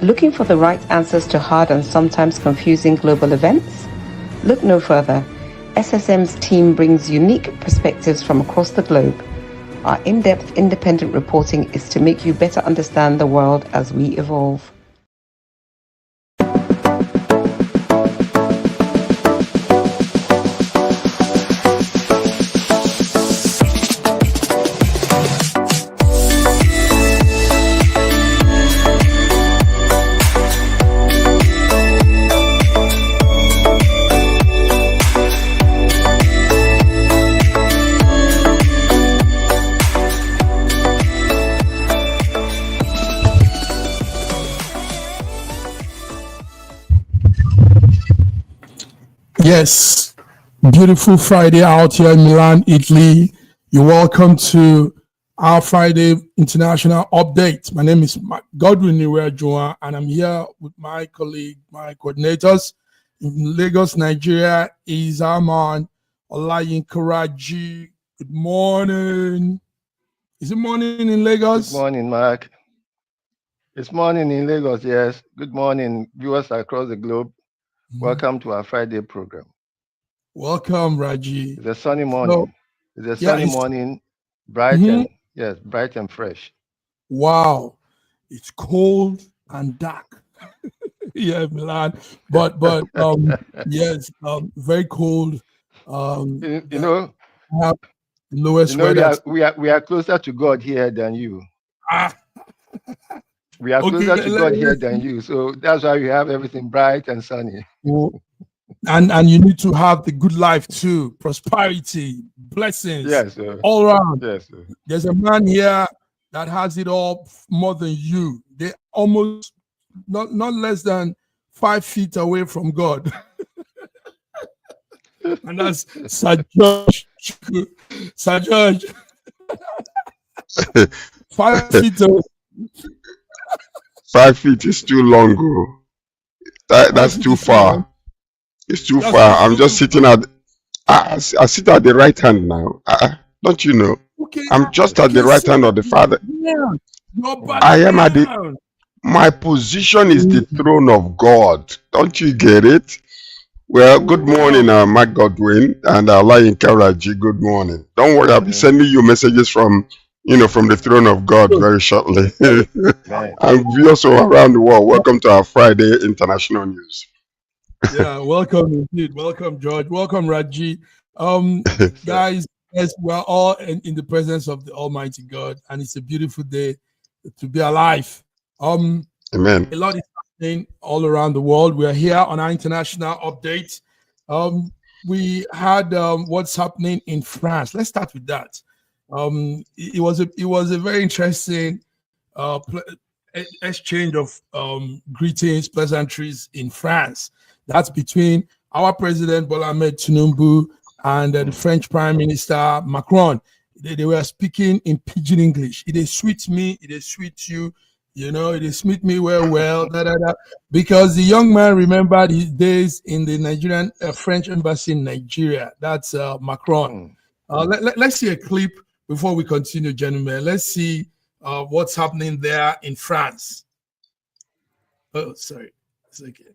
Looking for the right answers to hard and sometimes confusing global events? Look no further. SSM's team brings unique perspectives from across the globe. Our in-depth independent reporting is to make you better understand the world as we evolve. Yes, beautiful Friday out here in Milan, Italy. You're welcome to our Friday International Update. My name is Godwin Iweala, and I'm here with my colleague, my coordinators. In Lagos, Nigeria is our man, Olayinka Raji. Good morning. Is it morning in Lagos? Good morning, Mark. It's morning in Lagos, yes. Good morning, viewers across the globe. Welcome to our Friday program. Welcome, Raji. It's a sunny morning. It's a sunny morning, bright and fresh. Wow, it's cold and dark. Yeah, Milan, but yes, very cold. Lowest weather. We are closer to God here than you. We are closer to God here than you, so that's why we have everything bright and sunny. And you need to have the good life too, prosperity, blessings, yes, all around. Yes, there's a man here that has it all more than you. They're almost not less than 5 feet away from God. And that's Sir George. Sir George. 5 feet away. 5 feet is too long. That's too far. It's too far. I'm just sitting at. I sit at the right hand now. Don't you know? Okay, I'm just at the right hand of the Father. Yeah. I am at the. My position is the throne of God. Don't you get it? Well, good morning, Mark Godwin and Olayinka Raji. Good morning. Don't worry, I'll be sending you messages from the throne of God very shortly. And viewers around the world, welcome to our Friday International News. Yeah, welcome indeed. Welcome, George. Welcome, Raji. Guys, yes, we're all in the presence of the Almighty God, and it's a beautiful day to be alive. Amen. A lot is happening all around the world. We're here on our international update. We had what's happening in France. Let's start with that. It was a very interesting exchange of greetings, pleasantries in France. That's between our president Bola Ahmed Tinubu and the French Prime Minister Macron. They were speaking in pidgin English. It is sweet me, it is sweet you, it is sweet me well, because the young man remembered his days in the Nigerian French embassy in Nigeria. That's Macron. Let's see a clip before we continue, gentlemen. Let's see what's happening there in France. Oh, sorry. It's okay.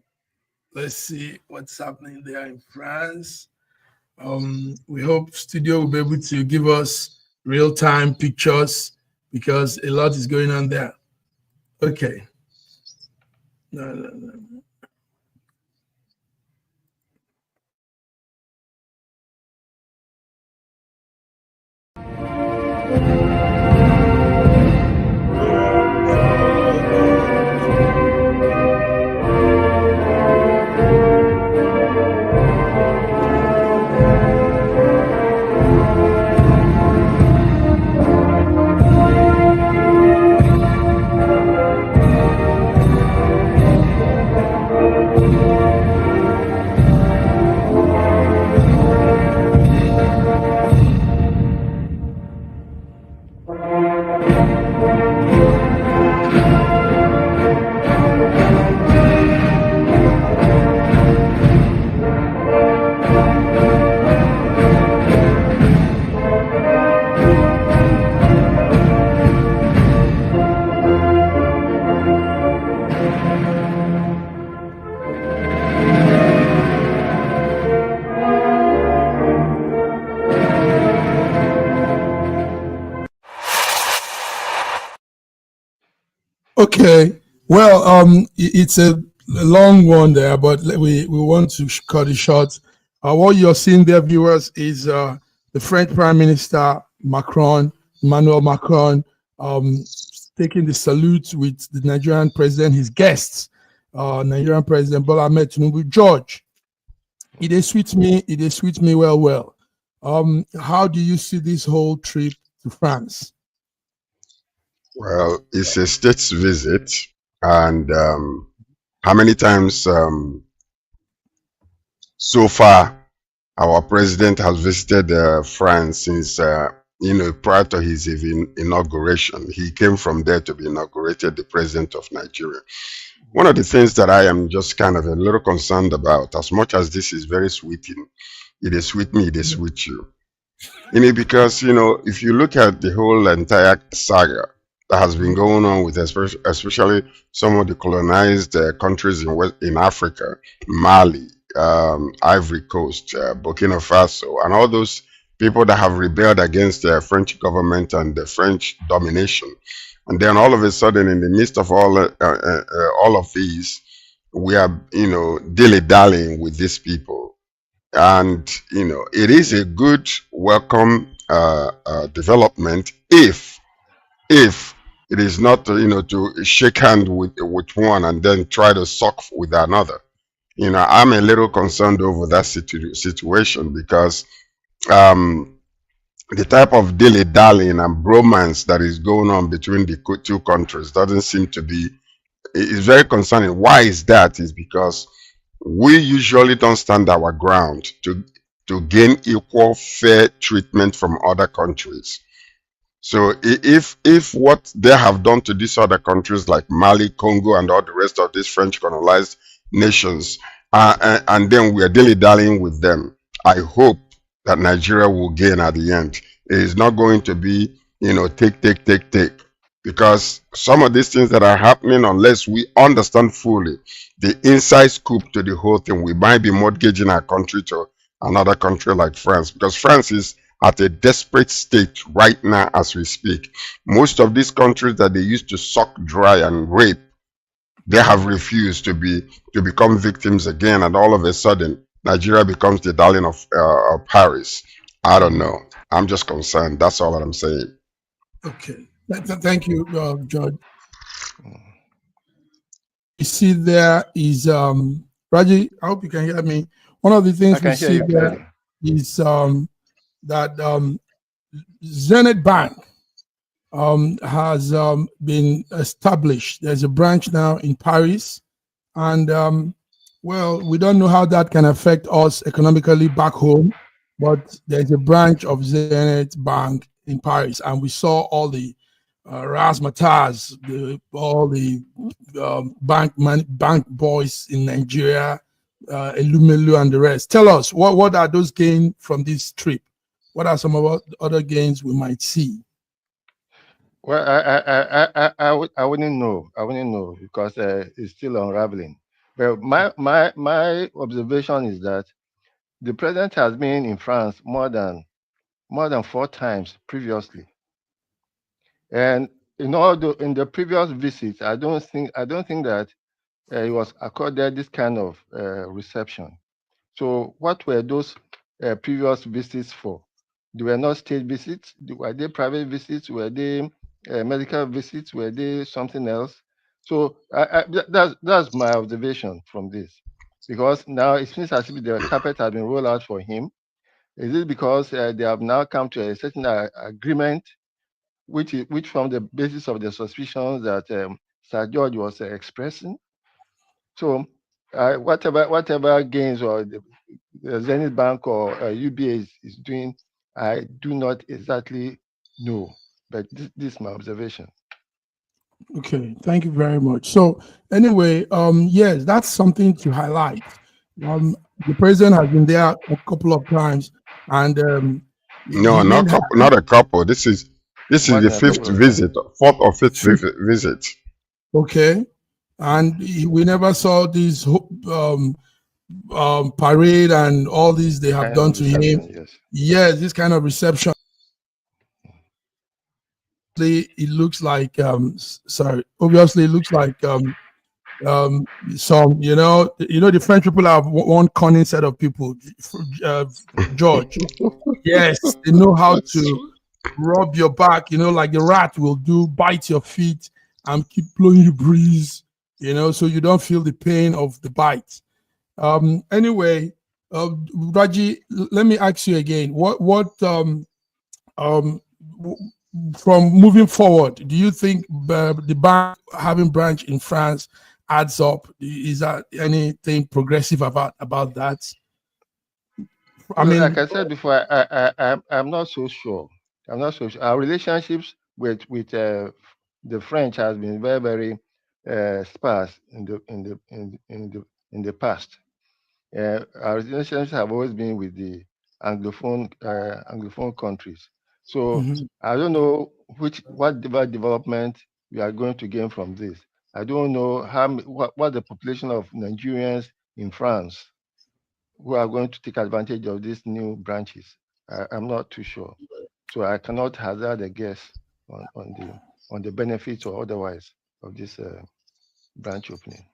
Let's see what's happening there in France. We hope studio will be able to give us real-time pictures because a lot is going on there. Okay. No. Okay. Well, it's a long one there, but we want to cut it short. What you're seeing there, viewers, is the French Prime Minister Emmanuel Macron, taking the salute with the Nigerian president, his guests, Nigerian President Bola Ahmed Tinubu. George, it is sweet me well. How do you see this whole trip to France? Well, it's a state's visit, and how many times so far our president has visited France since prior to his inauguration. He came from there to be inaugurated the president of Nigeria. One of the things that I am just kind of a little concerned about, as much as this is very sweeting, it is sweet me, it is sweet you. Because if you look at the whole entire saga that has been going on with especially some of the colonized countries in Africa, Mali, Ivory Coast, Burkina Faso, and all those people that have rebelled against the French government and the French domination. And then all of a sudden, in the midst of all of these, we are, dilly-dallying with these people. And, it is a good, welcome development if it is not, to shake hand with one and then try to suck with another. I'm a little concerned over that situation because the type of dilly-dallying and bromance that is going on between the two countries doesn't seem to be, it's very concerning. Why is that? Is because we usually don't stand our ground to gain equal, fair treatment from other countries. So if what they have done to these other countries like Mali, Congo, and all the rest of these French colonized nations, and then we are dilly-dallying with them, I hope that Nigeria will gain at the end. It is not going to be, take. Because some of these things that are happening, unless we understand fully the inside scoop to the whole thing, we might be mortgaging our country to another country like France. Because France is at a desperate state right now as we speak. Most of these countries that they used to suck dry and rape, they have refused to become victims again, and all of a sudden Nigeria becomes the darling of Paris. I don't know. I'm just concerned. That's all that I'm saying. Okay. Thank you, George. You see there is Raji, I hope you can hear me. One of the things we see there is that Zenith Bank has been established. There's a branch now in Paris, and well, we don't know how that can affect us economically back home, but there's a branch of Zenith Bank in Paris, and we saw all the razzmatazz, all the bank boys in Nigeria, Elumelu and the rest. Tell us, what are those gains from this trip? What are some of the other gains we might see? Well, I wouldn't know. I wouldn't know because it's still unraveling. But my observation is that the president has been in France more than 4 times previously, and in the previous visits, I don't think that he was accorded this kind of reception. So, what were those previous visits for? They were not state visits. Were they private visits? Were they medical visits? Were they something else? So that's my observation from this, because now it seems as if the carpet has been rolled out for him. Is it because they have now come to a certain agreement, which form the basis of the suspicions that Sir George was expressing? So whatever gains or the Zenith Bank or UBA is doing, I do not exactly know, but this is my observation. Okay, thank you very much. So anyway, yes, that's something to highlight. The president has been there a couple of times, and no, not a couple. This is the 5th visit, 4th or 5th visit. Okay, and we never saw this parade and all these they have done to him. Yes, this kind of reception. it looks like obviously it looks like some the French people have one cunning set of people, George. Yes, they know how to rub your back, like the rat will do, bite your feet and keep blowing you breeze, so you don't feel the pain of the bite. Anyway, Raji, let me ask you again, from moving forward, do you think the bank having branch in France adds up? Is that anything progressive about that? I mean, like I said before, I'm not so sure. I'm not so sure. Our relationships with the French has been very, very sparse in the past. Our relationships have always been with the Anglophone countries. So I don't know what development we are going to gain from this. I don't know what the population of Nigerians in France who are going to take advantage of these new branches. I'm not too sure. So I cannot hazard a guess on the benefits or otherwise of this branch opening.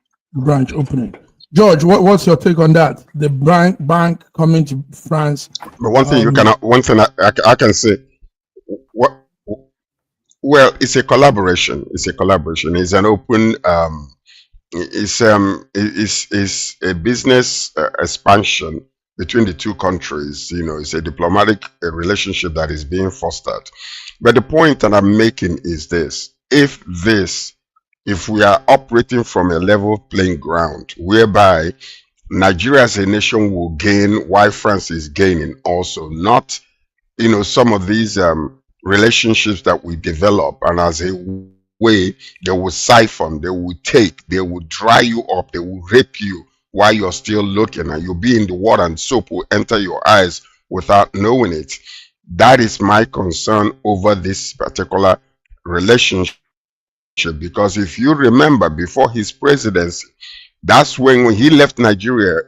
George, what's your take on that? The bank coming to France. But one thing I can say, it's a collaboration. It's an open. It's a business expansion between the two countries. It's a diplomatic relationship that is being fostered. But the point that I'm making is this: if we are operating from a level playing ground whereby Nigeria as a nation will gain while France is gaining also, not some of these relationships that we develop, and as a way they will siphon, they will take, they will dry you up, they will rape you while you're still looking, and you'll be in the water and soap will enter your eyes without knowing it. That is my concern over this particular relationship, because if you remember, before his presidency, that's when he left Nigeria,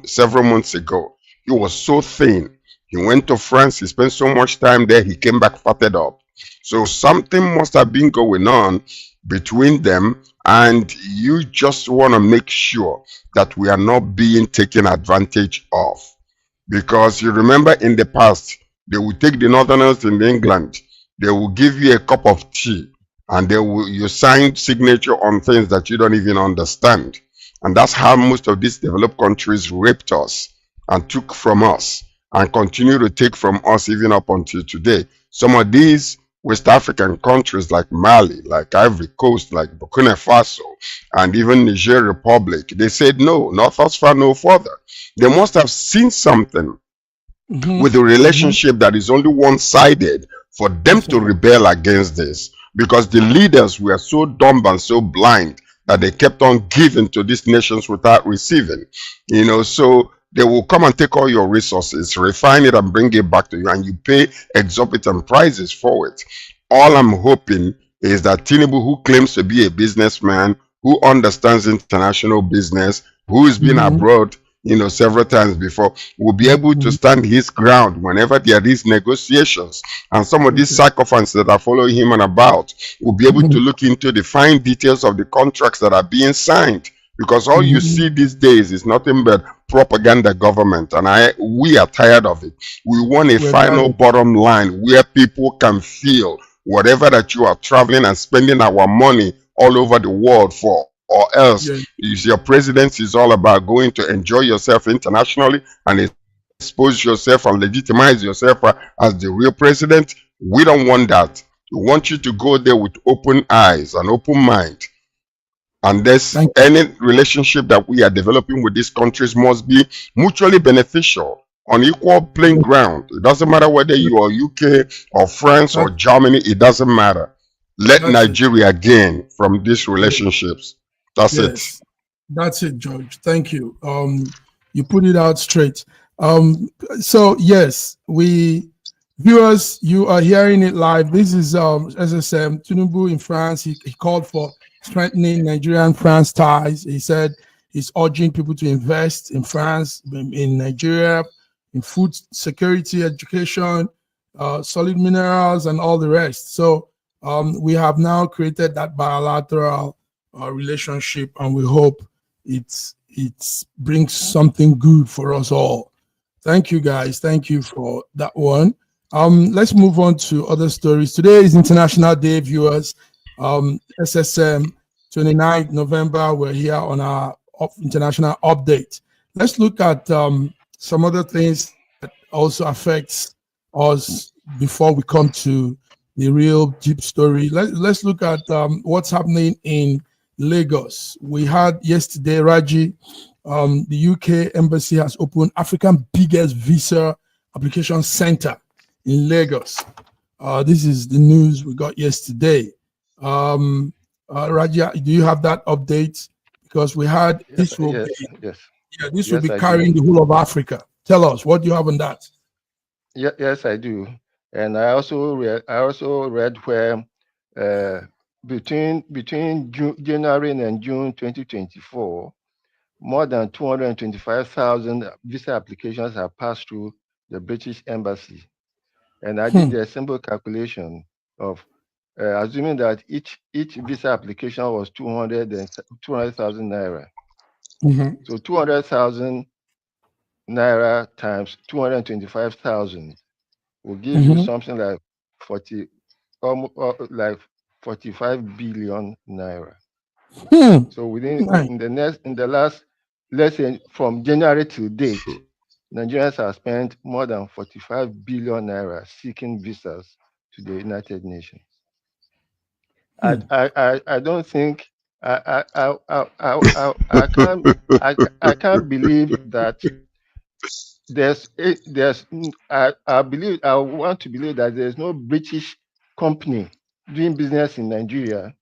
several months ago, he was so thin. He went to France, he spent so much time there, he came back fatted up. So something must have been going on between them, and you just want to make sure that we are not being taken advantage of. Because you remember in the past, they would take the Northerners in England, they will give you a cup of tea, and you sign signature on things that you don't even understand. And that's how most of these developed countries raped us and took from us and continue to take from us even up until today. Some of these West African countries like Mali, like Ivory Coast, like Burkina Faso, and even Niger Republic, they said no, not thus far, no further. They must have seen something with a relationship that is only one-sided for them to rebel against this, because the leaders were so dumb and so blind that they kept on giving to these nations without receiving. So they will come and take all your resources, refine it and bring it back to you, and you pay exorbitant prices for it. All I'm hoping is that Tinubu, who claims to be a businessman, who understands international business, who has been abroad, several times before, will be able to stand his ground whenever there is negotiations. And some of these sycophants that are following him and about will be able to look into the fine details of the contracts that are being signed. Because all you see these days is nothing but propaganda government, and we are tired of it. We want a final bottom line where people can feel whatever that you are traveling and spending our money all over the world for, or else your presidency is all about going to enjoy yourself internationally and expose yourself and legitimize yourself as the real president. We don't want that. We want you to go there with open eyes and open mind. And any relationship that we are developing with these countries must be mutually beneficial, on equal playing ground. It doesn't matter whether you are UK or France or Germany, it doesn't matter. Let Nigeria gain from these relationships. That's it. That's it, George. Thank you. You put it out straight. So yes, viewers, you are hearing it live. This is SSM Tinubu in France. He called for strengthening Nigerian-France ties. He said he's urging people to invest in France, in Nigeria, in food security, education, solid minerals, and all the rest. So We have now created that bilateral relationship, and we hope it brings something good for us all. Thank you, guys. Thank you for that one. Let's move on to other stories. Today is International Day, viewers. SSM 29th November. We're here on our international update. Let's look at some other things that also affects us before we come to the real deep story. Let's look at what's happening in Lagos. We had yesterday, Raji, the UK embassy has opened Africa's biggest visa application center in Lagos. This is the news we got yesterday. Raji, do you have that update? Because we had this will be carrying the whole of Africa. Tell us, what do you have on that? Yes, I do. And I also read where between January and June 2024, more than 225,000 visa applications have passed through the British embassy. And I did a simple calculation of assuming that each visa application was 200,000 naira. So 200,000 naira times 225,000 will give you something like 45 billion naira. So in the last, let's say from January to date, Nigerians have spent more than 45 billion naira seeking visas to the United Nations. I don't think I can't believe that I want to believe that there's no British company doing business in Nigeria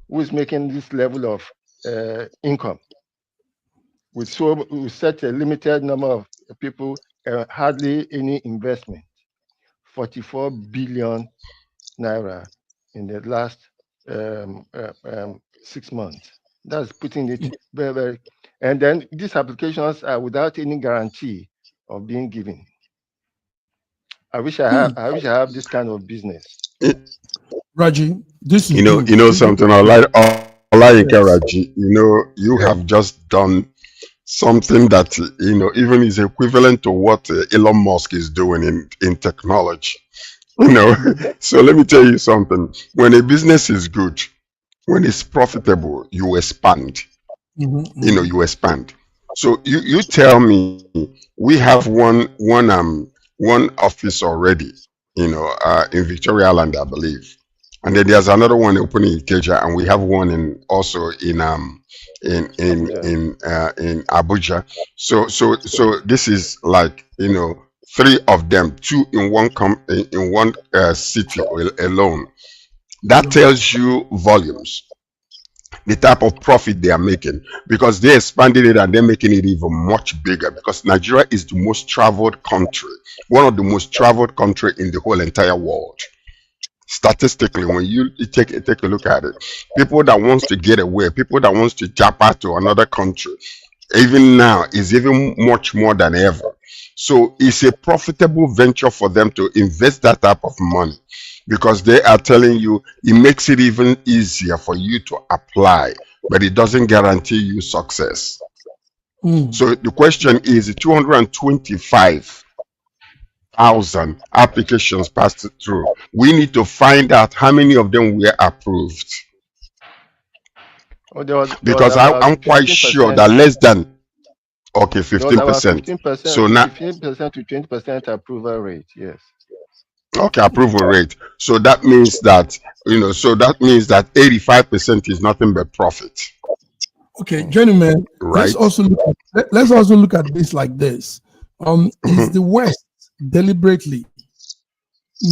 who is making this level of income with such a limited number of people and hardly any investment. 44 billion naira in the last 6 months. That's putting it very, very. And then these applications are without any guarantee of being given. I wish I have this kind of business. Raji, this is you know something. I like Raji. You have just done something that even is equivalent to what Elon Musk is doing in technology. So let me tell you something. When a business is good, when it's profitable, you expand. You expand. So you tell me, we have one office already, in Victoria Island, I believe, and then there's another one opening in Ikeja, and we have one in Abuja. So this is like 3 of them, 2 in one city alone. That tells you volumes, the type of profit they are making, because they expanded it and they're making it even much bigger, because Nigeria is the most traveled country, one of the most traveled country in the whole entire world. Statistically, when you take a look at it, people that wants to get away, people that wants to jump out to another country, even now is even much more than ever. So it's a profitable venture for them to invest that type of money, because they are telling you it makes it even easier for you to apply, but it doesn't guarantee you success. So the question is, 225,000 applications passed through. We need to find out how many of them were approved. Because I'm quite sure that less than 15%. So now 15% to 20% approval rate, yes. Okay, approval rate. So that means that 85% is nothing but profit. Okay, gentlemen, right? let's also look at this like this. Is the West deliberately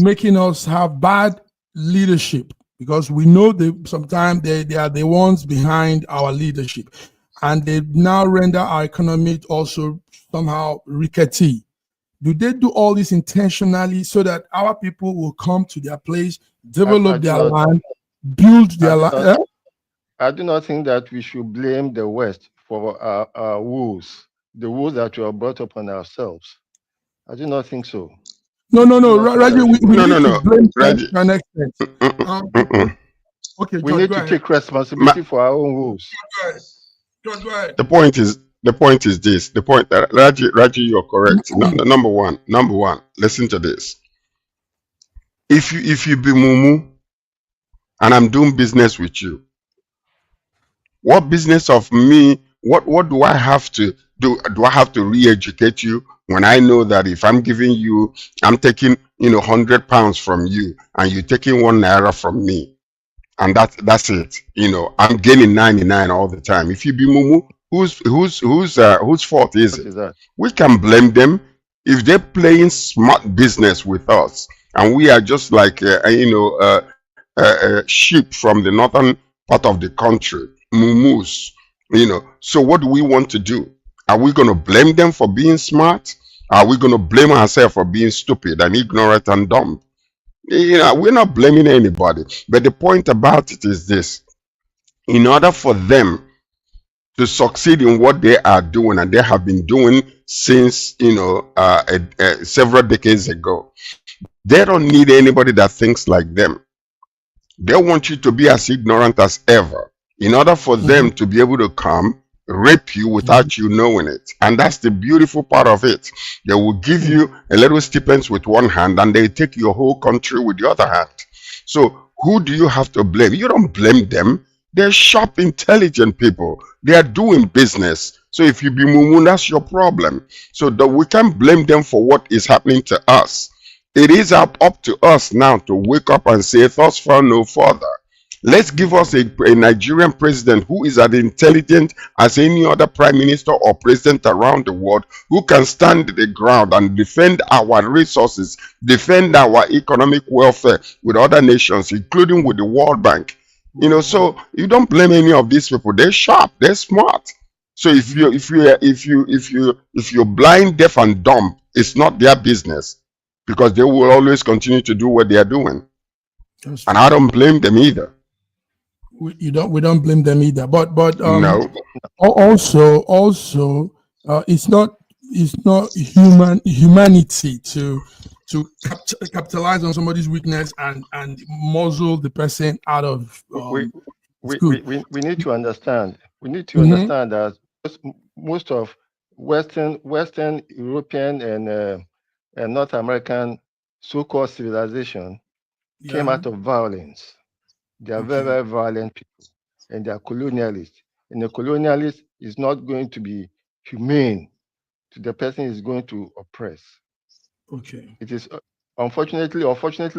making us have bad leadership? Because we know sometimes they are the ones behind our leadership, and they now render our economy also somehow rickety. Do they do all this intentionally so that our people will come to their place, develop their land, build their land? I do not think that we should blame the West for our woes, the woes that we have brought upon ourselves. I do not think so. No, Raji, we No, need to blame Raji. to an extent. Okay, We George, need go to ahead. take responsibility for our own woes. George, go ahead. The point is this. The point that Raji, you're correct. Number one, listen to this. If you be Mumu and I'm doing business with you, what business of me? What do I have to do? Do I have to re-educate you when I know that if I'm giving you, I'm taking £100 from you and you're taking £1 from me, and that's it. I'm gaining 99 all the time. If you be Mumu, whose fault is What it? is that? We can blame them if they're playing smart business with us, and we are just like sheep from the northern part of the country, mumus. So what do we want to do? Are we going to blame them for being smart? Are we going to blame ourselves for being stupid and ignorant and dumb? We're not blaming anybody. But the point about it is this: in order for them to succeed in what they are doing, and they have been doing since several decades ago, they don't need anybody that thinks like them. They want you to be as ignorant as ever in order for them to be able to come rape you without you knowing it. And that's the beautiful part of it. They will give you a little stipends with one hand and they take your whole country with the other hand. So who do you have to blame? You don't blame them. They're sharp, intelligent people. They are doing business. So if you be mumu, that's your problem. So we can't blame them for what is happening to us. It is up to us now to wake up and say, thus far no further. Let's give us a Nigerian president who is as intelligent as any other prime minister or president around the world, who can stand the ground and defend our resources, defend our economic welfare with other nations, including with the World Bank. So you don't blame any of these people. They're sharp, they're smart. So if you're blind, deaf, and dumb, it's not their business, because they will always continue to do what they are doing. And I don't blame them either. We don't blame them either. But no. Also, it's not humanity to capitalize on somebody's weakness and muzzle the person out of. We need to understand. We need to understand that most of Western European and North American so-called civilization came out of violence. They are very, very violent people, and they are colonialists. And the colonialist is not going to be humane to the person is going to oppress. Okay. It is unfortunately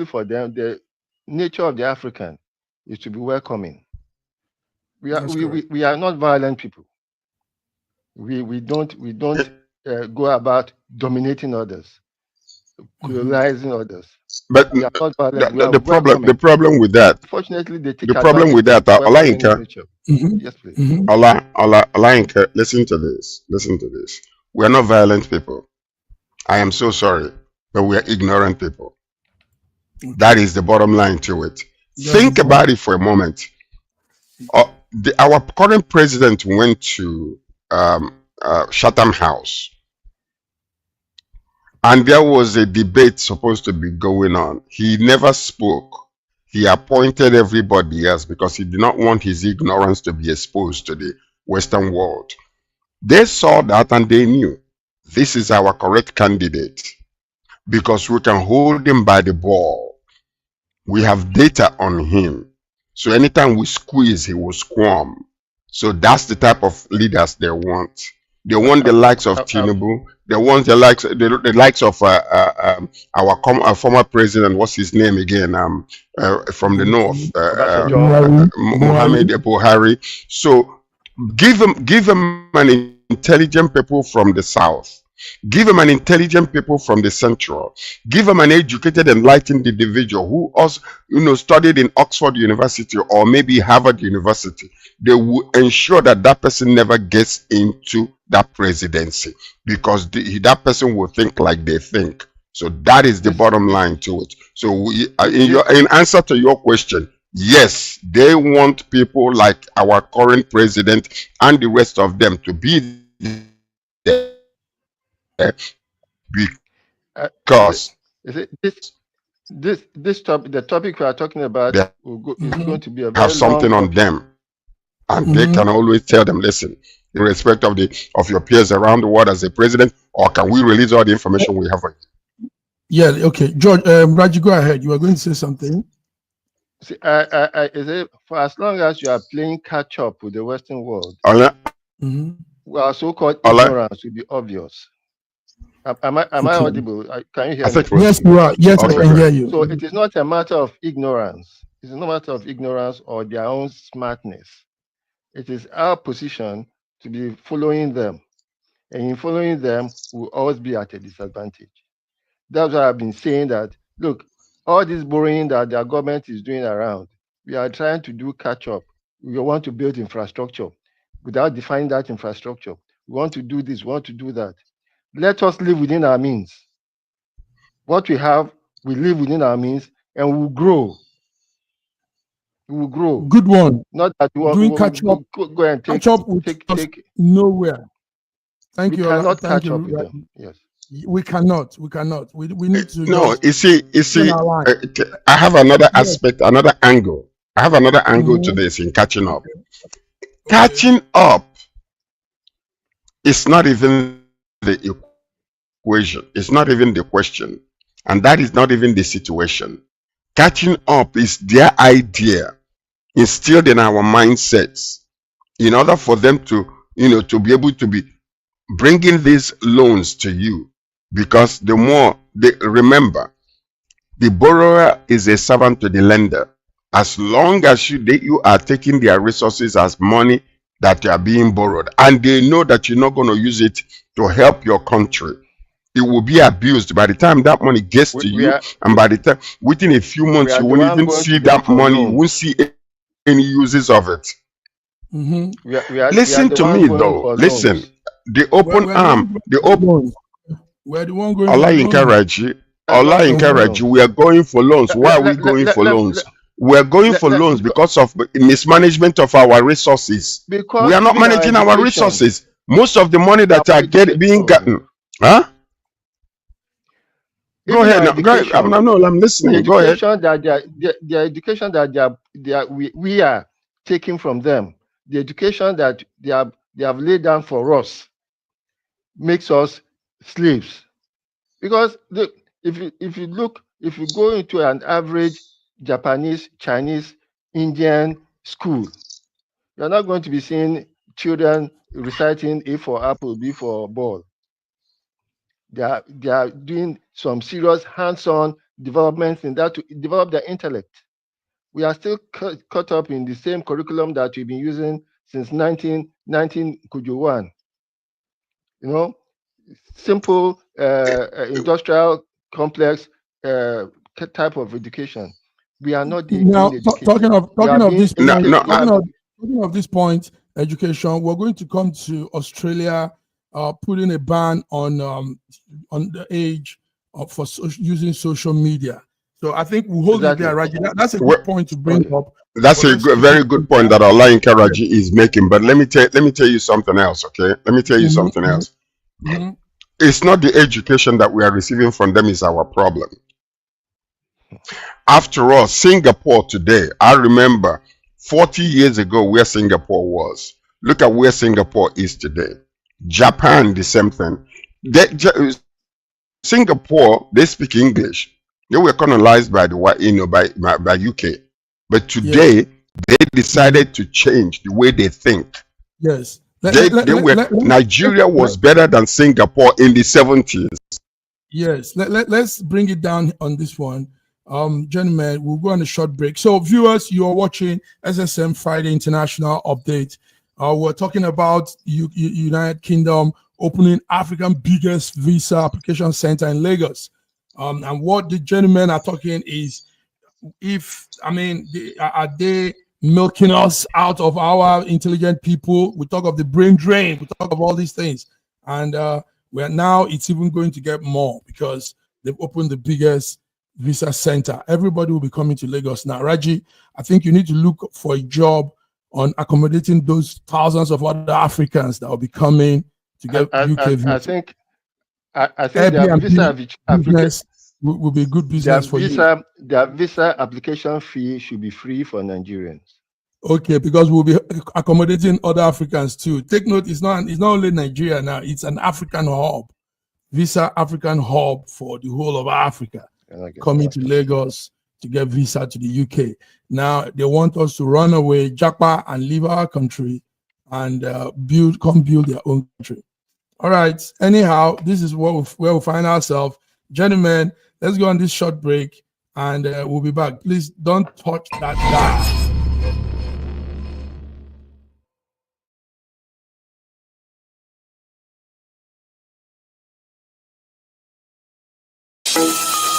for them, the nature of the African is to be welcoming. We are not violent people. We don't go about dominating others, colonizing others. But we are not violent. The problem with that. Fortunately, they take the problem with that. Yes, please. Alainka, listen to this. We are not violent people. I am so sorry, but we are ignorant people. That is the bottom line to it. Think about it for a moment. Our current president went to Chatham House, and there was a debate supposed to be going on. He never spoke. He appointed everybody else because he did not want his ignorance to be exposed to the Western world. They saw that and they knew this is our correct candidate because we can hold him by the ball. We have data on him. So anytime we squeeze, he will squirm. So that's the type of leaders they want. They want the likes of Tinubu. They want the likes of our former president. What's his name again? From the north, Mohammed Buhari. So give him an intelligent people from the south. Give him an intelligent people from the central. Give him an educated, enlightened individual who also, studied in Oxford University or maybe Harvard University. They will ensure that that person never gets into that presidency because that person will think like they think. So that is the bottom line to it. So in answer to your question, yes, they want people like our current president and the rest of them to be there because Is it this topic? The topic we are talking about They is going to be a have very something long on topic. them, and they can always tell them, listen, irrespective of your peers around the world as a president, or can we release all the information we have on you? Yeah, okay. George, Raji, go ahead. You were going to say something. See, is it, for as long as you are playing catch up with the Western world, well, so-called ignorance will be obvious. Am I audible? Can you hear me? Yes, you are. Yes, I can hear you. So it is not a matter of ignorance. It's not a matter of ignorance or their own smartness. It is our position to be following them. And in following them, we'll always be at a disadvantage. That's why I've been saying that, look, all this borrowing that their government is doing around, we are trying to do catch up. We want to build infrastructure without defining that infrastructure. We want to do this, we want to do that. Let us live within our means. What we have, we live within our means, and we will grow. We will grow. Good one. Not that we want doing catch up. Go and take nowhere. Thank you. We cannot Thank catch you. up with them. Yes. We cannot. We cannot. We need to. No, you see, I have another aspect, another angle. I have another angle to this in catching up. Catching up is not even the equation. It's not even the question. And that is not even the situation. Catching up is their idea instilled in our mindsets in order for them to, to be able to be bringing these loans to you. Because the more they remember, the borrower is a servant to the lender. As long as you are taking their resources as money that you are being borrowed, and they know that you're not going to use it to help your country, it will be abused. By the time that money gets to you, and by the time within a few months, you won't even see that money. You won't see any uses of it. Listen to me, though. Listen, the open arm, the open. We're the one going. Allah encourage you. We are going for loans. Why are we going for loans? We are going for loans because of mismanagement of our resources. We are not managing our resources. Most of the money that are being gotten, huh? Go ahead. I'm listening. Go ahead. The education that we are taking from them, the education that they have laid down for us, makes us slaves. Because if you go into an average Japanese, Chinese, Indian school, you're not going to be seeing children reciting A for apple, B for ball. They are doing some serious hands-on developments in that to develop their intellect. We are still caught up in the same curriculum that we've been using since 1991. Simple industrial complex type of education. We are not now talking of this point, education. We're going to come to Australia, putting a ban on the age for using social media. So I think we'll hold it there, Raji. That's a good point to bring up. That's a very good point that Allah Raji is making. But let me tell you something else, okay? Let me tell you something else. It's not the education that we are receiving from them is our problem. After all, Singapore today, I remember 40 years ago where Singapore was. Look at where Singapore is today. Japan, the same thing. Singapore, they speak English. They were colonized by by UK. But today, they decided to change the way they think. Yes. Nigeria was better than Singapore in the 70s. Yes. Let's bring it down on this one. Gentlemen, we'll go on a short break. So viewers, you're watching SSM Friday International Update. We're talking about United Kingdom opening African biggest visa application center in Lagos. And what the gentlemen are talking is, are they milking us out of our intelligent people? We talk of the brain drain, we talk of all these things. And it's even going to get more because they've opened the biggest visa center. Everybody will be coming to Lagos now. Raji, I think you need to look for a job on accommodating those thousands of other Africans that will be coming to get UK visa. I think the visa will be good Their business for you. their visa application fee should be free for Nigerians. Okay, because we'll be accommodating other Africans too. Take note, it's not only Nigeria now, it's an African hub, visa African hub for the whole of Africa, coming to Lagos to get visa to the UK. Now they want us to run away, japa, and leave our country and come build their own country. All right, anyhow, this is where we find ourselves. Gentlemen, let's go on this short break and we'll be back. Please don't touch that dial.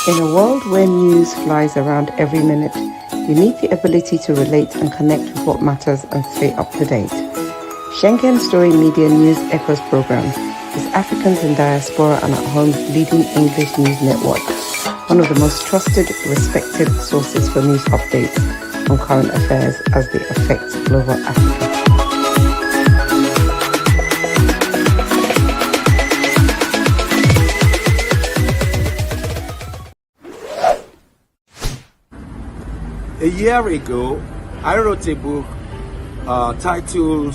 In a world where news flies around every minute, you need the ability to relate and connect with what matters and stay up to date. Schengen Story Media News Echoes program is Africans in Diaspora and at Home's leading English news network, one of the most trusted, respected sources for news updates on current affairs as they affect global Africa. A year ago, I wrote a book titled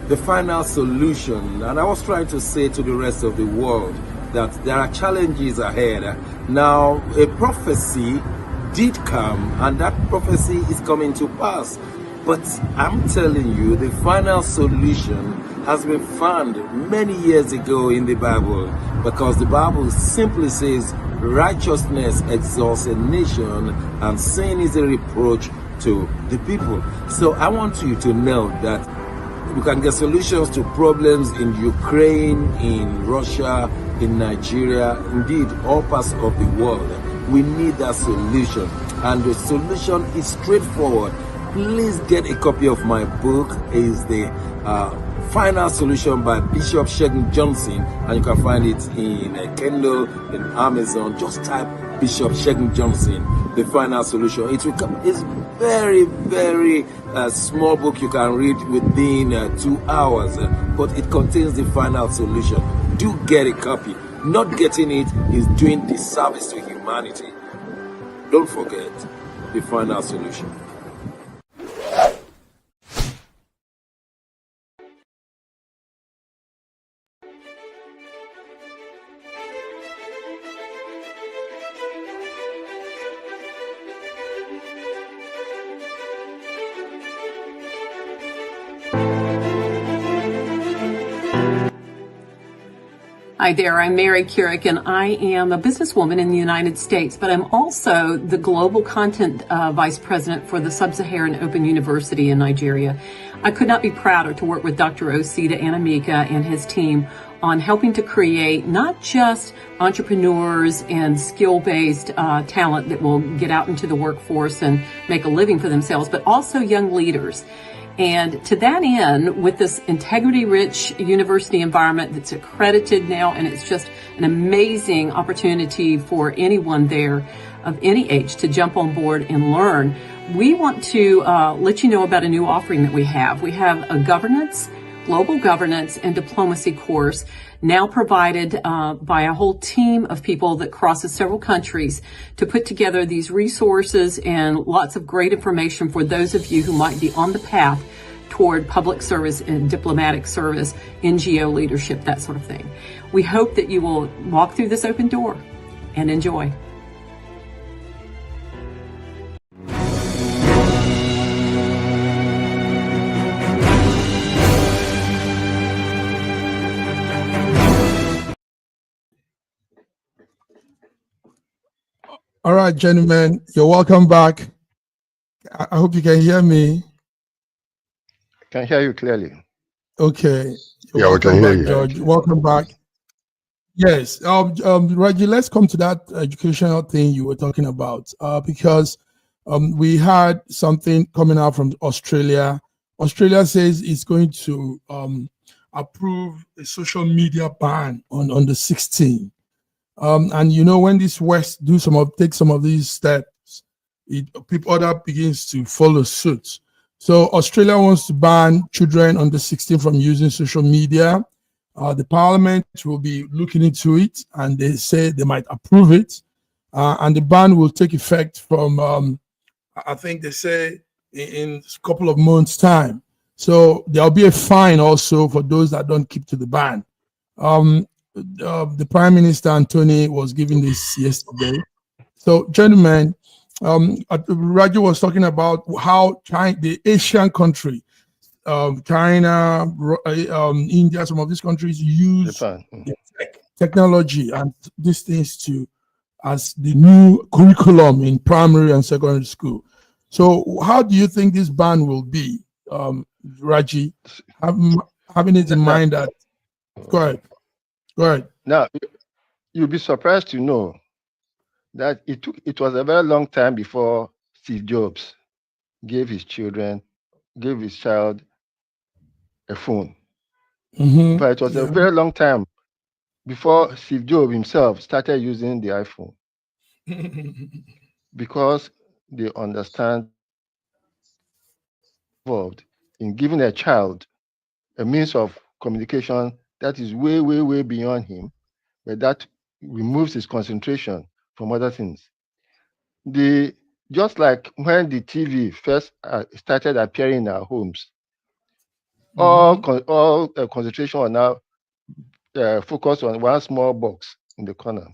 The Final Solution, and I was trying to say to the rest of the world that there are challenges ahead. Now, a prophecy did come, and that prophecy is coming to pass. But I'm telling you, the final solution has been found many years ago in the Bible, because the Bible simply says righteousness exalts a nation and sin is a reproach to the people. So I want you to know that we can get solutions to problems in Ukraine, in Russia, in Nigeria, indeed all parts of the world. We need that solution, and the solution is straightforward. Please get a copy of my book. It's the Final Solution by Bishop Shaky Johnson, and you can find it in Kindle, in Amazon. Just type Bishop Shaky Johnson, The Final Solution. It's very, very small book you can read within 2 hours, but it contains the final solution. Do get a copy. Not getting it is doing disservice to humanity. Don't forget The Final Solution. Hi there, I'm Mary Keurig, and I am a businesswoman in the United States, but I'm also the Global Content Vice President for the Sub-Saharan Open University in Nigeria. I could not be prouder to work with Dr. Osita Anamika and his team on helping to create not just entrepreneurs and skill-based talent that will get out into the workforce and make a living for themselves, but also young leaders. And to that end, with this integrity-rich university environment that's accredited now, and it's just an amazing opportunity for anyone there of any age to jump on board and learn, we want to let you know about a new offering that we have. We have a global governance and diplomacy course now provided by a whole team of people that crosses several countries to put together these resources and lots of great information for those of you who might be on the path toward public service and diplomatic service, NGO leadership, that sort of thing. We hope that you will walk through this open door and enjoy. All right, gentlemen, you're welcome back. I hope you can hear me. I can hear you clearly. Okay. Yeah, we can hear you. George. Welcome back. Yes, Reggie, let's come to that educational thing you were talking about, because we had something coming out from Australia. Australia says it's going to approve a social media ban on the 16th. And you know, when this West take some of these steps, other begins to follow suit. So Australia wants to ban children under 16 from using social media. The parliament will be looking into it, and they say they might approve it. and the ban will take effect from, I think they say, in a couple of months' time. So there'll be a fine also for those that don't keep to the ban. The Prime Minister Anthony was giving this yesterday. So, gentlemen, Raju was talking about how China, the Asian country, China, India, some of these countries use technology and these things as the new curriculum in primary and secondary school. So, how do you think this ban will be, Raji? Having it in mind that, go ahead. Now, you'll be surprised to know that it was a very long time before Steve Jobs gave his child a phone. But it was a very long time before Steve Jobs himself started using the iPhone, because they understand involved in giving a child a means of communication that is way, way, way beyond him, but that removes his concentration from other things. Just like when the TV first started appearing in our homes, all concentration on now focused on one small box in the corner.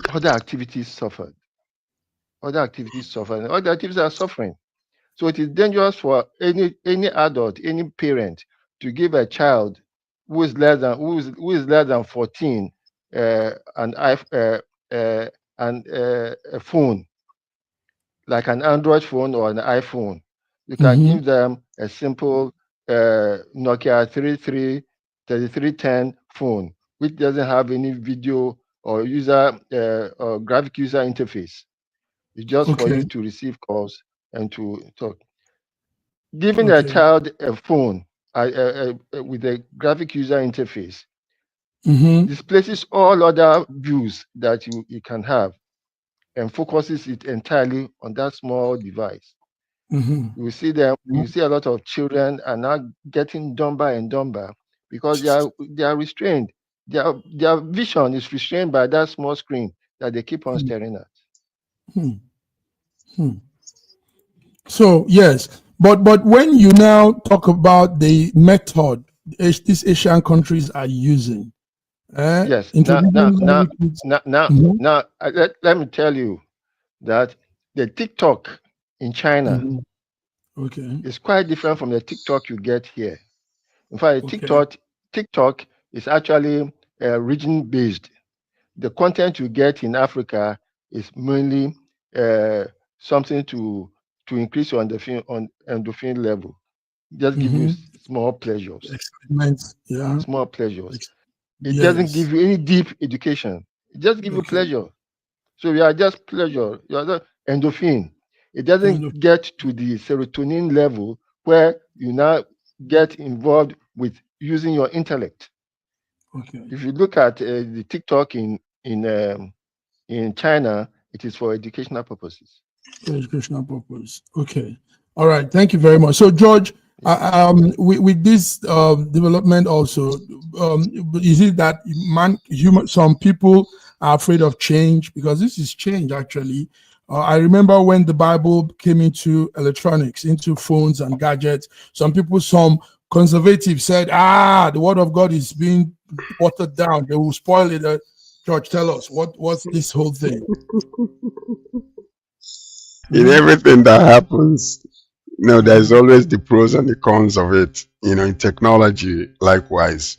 Other activities suffered. Other activities are suffering. So it is dangerous for any adult, any parent, to give a child who is less than 14 and a phone like an Android phone or an iPhone. You can give them a simple Nokia 3310 phone, which doesn't have any video or graphic user interface. It's just for you to receive calls and to talk. Giving a child a phone with a graphic user interface displaces all other views that you can have and focuses it entirely on that small device. You see them. You see a lot of children are now getting dumber and dumber because they are restrained. Their vision is restrained by that small screen that they keep on staring at. So yes, but when you now talk about the method these Asian countries are using, yes. Now, let me tell you that the TikTok in China is quite different from the TikTok you get here. In fact, TikTok is actually region-based. The content you get in Africa is mainly something to increase your endorphin level. Just give you small pleasures. Small pleasures. It doesn't give you any deep education. It just gives you pleasure. So you are just pleasure. You are just endorphin. It doesn't get to the serotonin level where you now get involved with using your intellect. If you look at the TikTok in China, it is for educational purposes. For educational purpose. Okay. All right. Thank you very much. So, George, with this development also, is it that some people are afraid of change? Because this is change, actually. I remember when the Bible came into electronics, into phones and gadgets, some conservatives said, the word of God is being watered down. They will spoil it. George, tell us, what's this whole thing? In everything that happens, there's always the pros and the cons of it. In technology, likewise.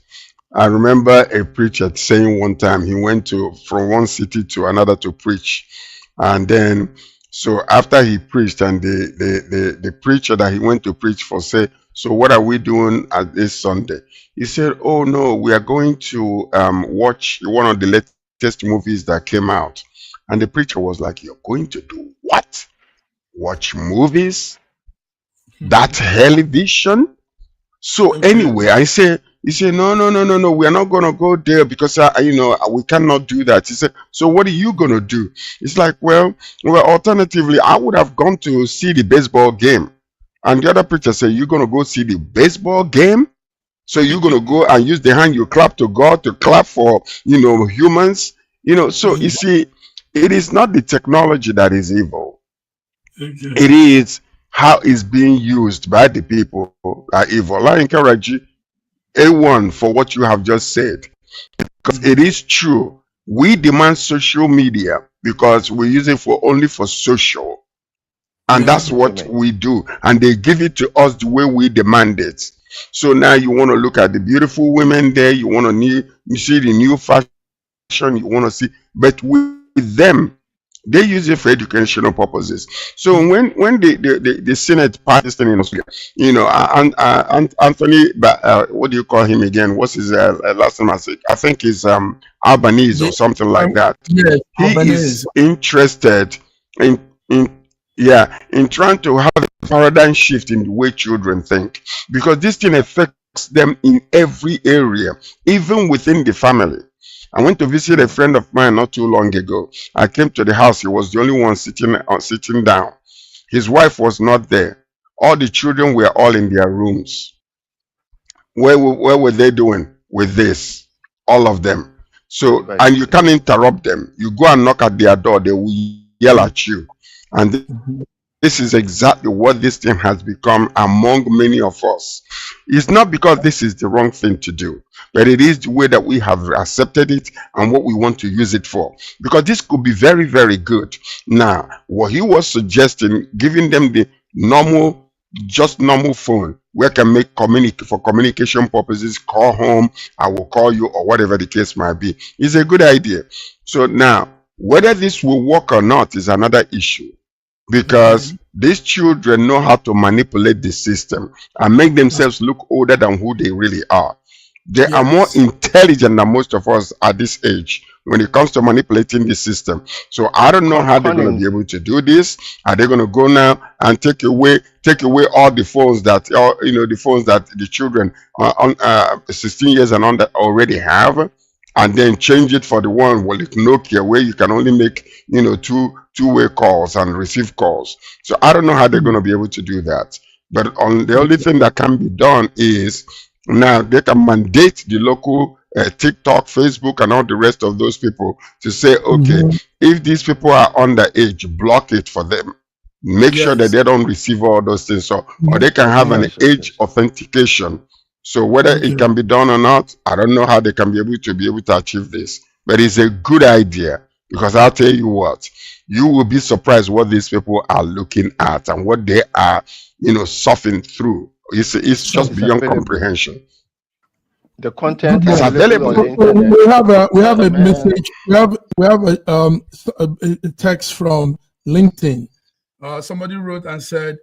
I remember a preacher saying one time he went from one city to another to preach. And then, so after he preached, and the preacher that he went to preach for said, so what are we doing at this Sunday? He said, oh no, we are going to watch one of the latest movies that came out. And the preacher was like, you're going to do what? Watch movies? That's television? So anyway, he said, no, we are not going to go there because, we cannot do that. He said, so what are you going to do? It's like, well, alternatively, I would have gone to see the baseball game. And the other preacher said, you're going to go see the baseball game? So you're going to go and use the hand you clap to God to clap for, humans? So you see, It is not the technology that is evil. Okay. It is how it's being used by the people are evil. I encourage you, A1, for what you have just said. Because it is true. We demand social media because we use it for only for social. And Yeah. that's what Entertainment. we do. And they give it to us the way we demand it. So now you want to look at the beautiful women there, you want to see the new fashion, you want to see, but with them, they use it for educational purposes. So when the Senate passed this thing in Australia, you know, Anthony, what do you call him again? What's his last name? I think he's Albanese or something like that. Yes, He Albanese. is interested in yeah, in trying to have a paradigm shift in the way children think, because this thing affects them in every area, even within the family. I went to visit a friend of mine not too long ago. I came to the house. He was the only one sitting down. His wife was not there. All the children were all in their rooms. Where were they doing with this? All of them. So, and you can't interrupt them. You go and knock at their door, they will yell at you. And this is exactly what this thing has become among many of us. It's not because this is the wrong thing to do, but it is the way that we have accepted it and what we want to use it for. Because this could be very, very good. Now, what he was suggesting, giving them the normal, just normal phone, where can make for communication purposes, call home, I will call you, or whatever the case might be, is a good idea. So now, whether this will work or not is another issue, because these children know how to manipulate the system and make themselves look older than who they really are. They are more intelligent than most of us at this age when it comes to manipulating the system. So I don't know how they're going to be able to do this. Are they going to go now and take away all the phones that the phones that the children on 16 years and under already have, and then change it for the one with Nokia where you can only make two-way calls and receive calls? So I don't know how they're going to be able to do that. But the only thing that can be done is now they can mandate the local TikTok, Facebook, and all the rest of those people to say, okay, if these people are underage, block it for them. Make sure that they don't receive all those things. So, or they can have an age authentication. So whether it can be done or not, I don't know how they can be able to achieve this. But it's a good idea, because I'll tell you what, you will be surprised what these people are looking at and what they are, suffering through. It's just beyond comprehension. The content is available on the internet. We have a message. We have a text from LinkedIn. Somebody wrote and said,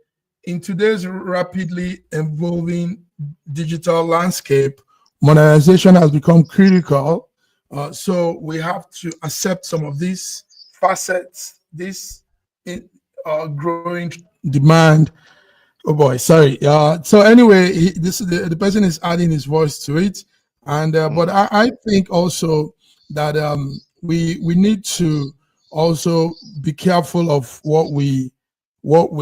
in today's rapidly evolving digital landscape, modernization has become critical. So we have to accept some of these facets, this growing demand. Oh boy, sorry. So anyway, the person is adding his voice to it, and but I think also that we need to also be careful of what we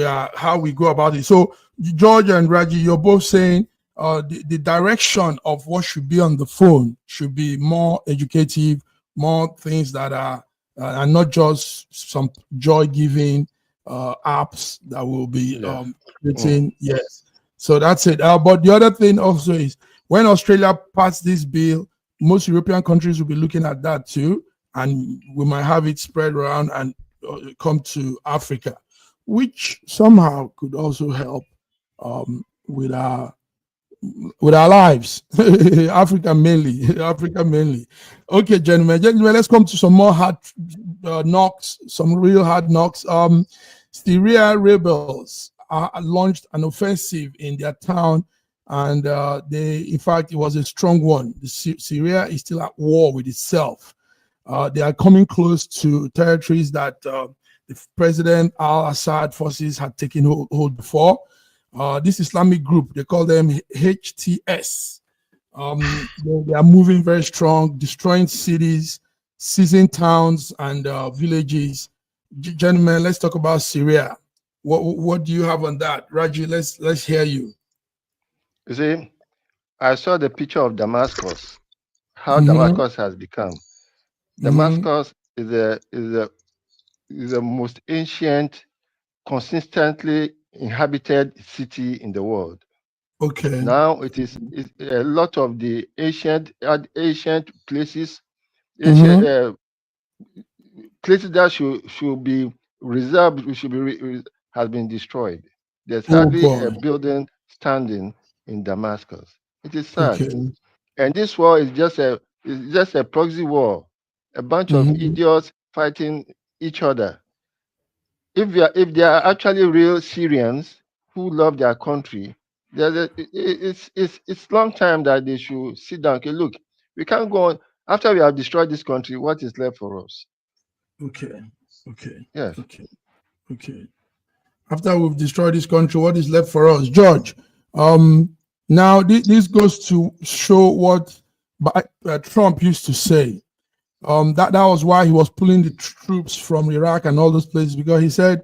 are, how we go about it. So George and Raji, you're both saying the direction of what should be on the phone should be more educative, more things that are not just some joy-giving apps that will be creating. Yes, so that's it. But the other thing also is, when Australia passed this bill, most European countries will be looking at that too, and we might have it spread around and come to Africa, which somehow could also help with our lives. Africa mainly. Okay, gentlemen, let's come to some more hard knocks, some real hard knocks. Syria rebels launched an offensive in their town, and in fact, it was a strong one. Syria is still at war with itself. They are coming close to territories that the President al-Assad forces had taken hold before. This Islamic group, they call them HTS. They are moving very strong, destroying cities, seizing towns and villages. Gentlemen, let's talk about Syria. What do you have on that? Raji, let's hear you. You see, I saw the picture of Damascus, how Damascus has become. Damascus is a is the most ancient, consistently inhabited city in the world. Okay. Now it's a lot of the ancient places, ancient Mm-hmm. places that should be reserved, has been destroyed. There's Oh hardly a boy. building standing in Damascus. It is sad. Okay. And this war is just a proxy war, a bunch of Mm-hmm. idiots fighting each other. If they are actually real Syrians who love their country, it's long time that they should sit down. Okay, look, we can't go on after we have destroyed this country. What is left for us? Okay. Okay. Yes. Okay. Okay. After we've destroyed this country, what is left for us? George, now this goes to show what Trump used to say. That was why he was pulling the troops from Iraq and all those places, because he said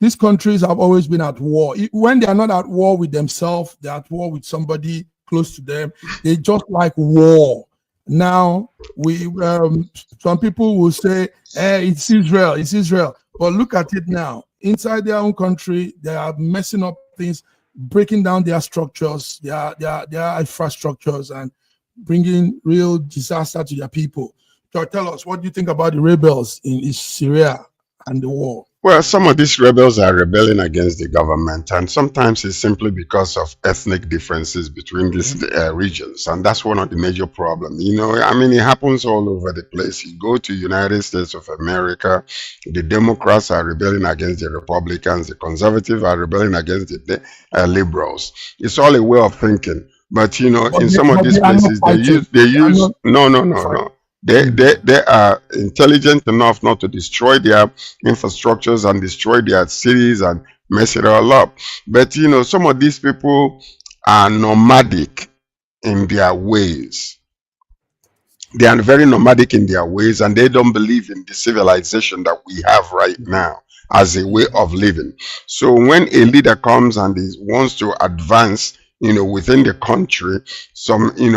these countries have always been at war. When they are not at war with themselves, they're at war with somebody close to them. They just like war. Now some people will say, "Hey, it's Israel." But look at it now. Inside their own country, they are messing up things, breaking down their structures, their infrastructures, and bringing real disaster to their people. So tell us, what do you think about the rebels in Syria and the war? Well, some of these rebels are rebelling against the government, and sometimes it's simply because of ethnic differences between these regions, and that's one of the major problems. You know, I mean, it happens all over the place. You go to United States of America, the Democrats are rebelling against the Republicans, the Conservatives are rebelling against the liberals. It's all a way of thinking. But you know, in some of these places, they use no. They are intelligent enough not to destroy their infrastructures and destroy their cities and mess it all up. But you know, some of these people are nomadic in their ways. They are very nomadic in their ways, and they don't believe in the civilization that we have right now as a way of living. So when a leader comes and wants to advance, you know, within the country,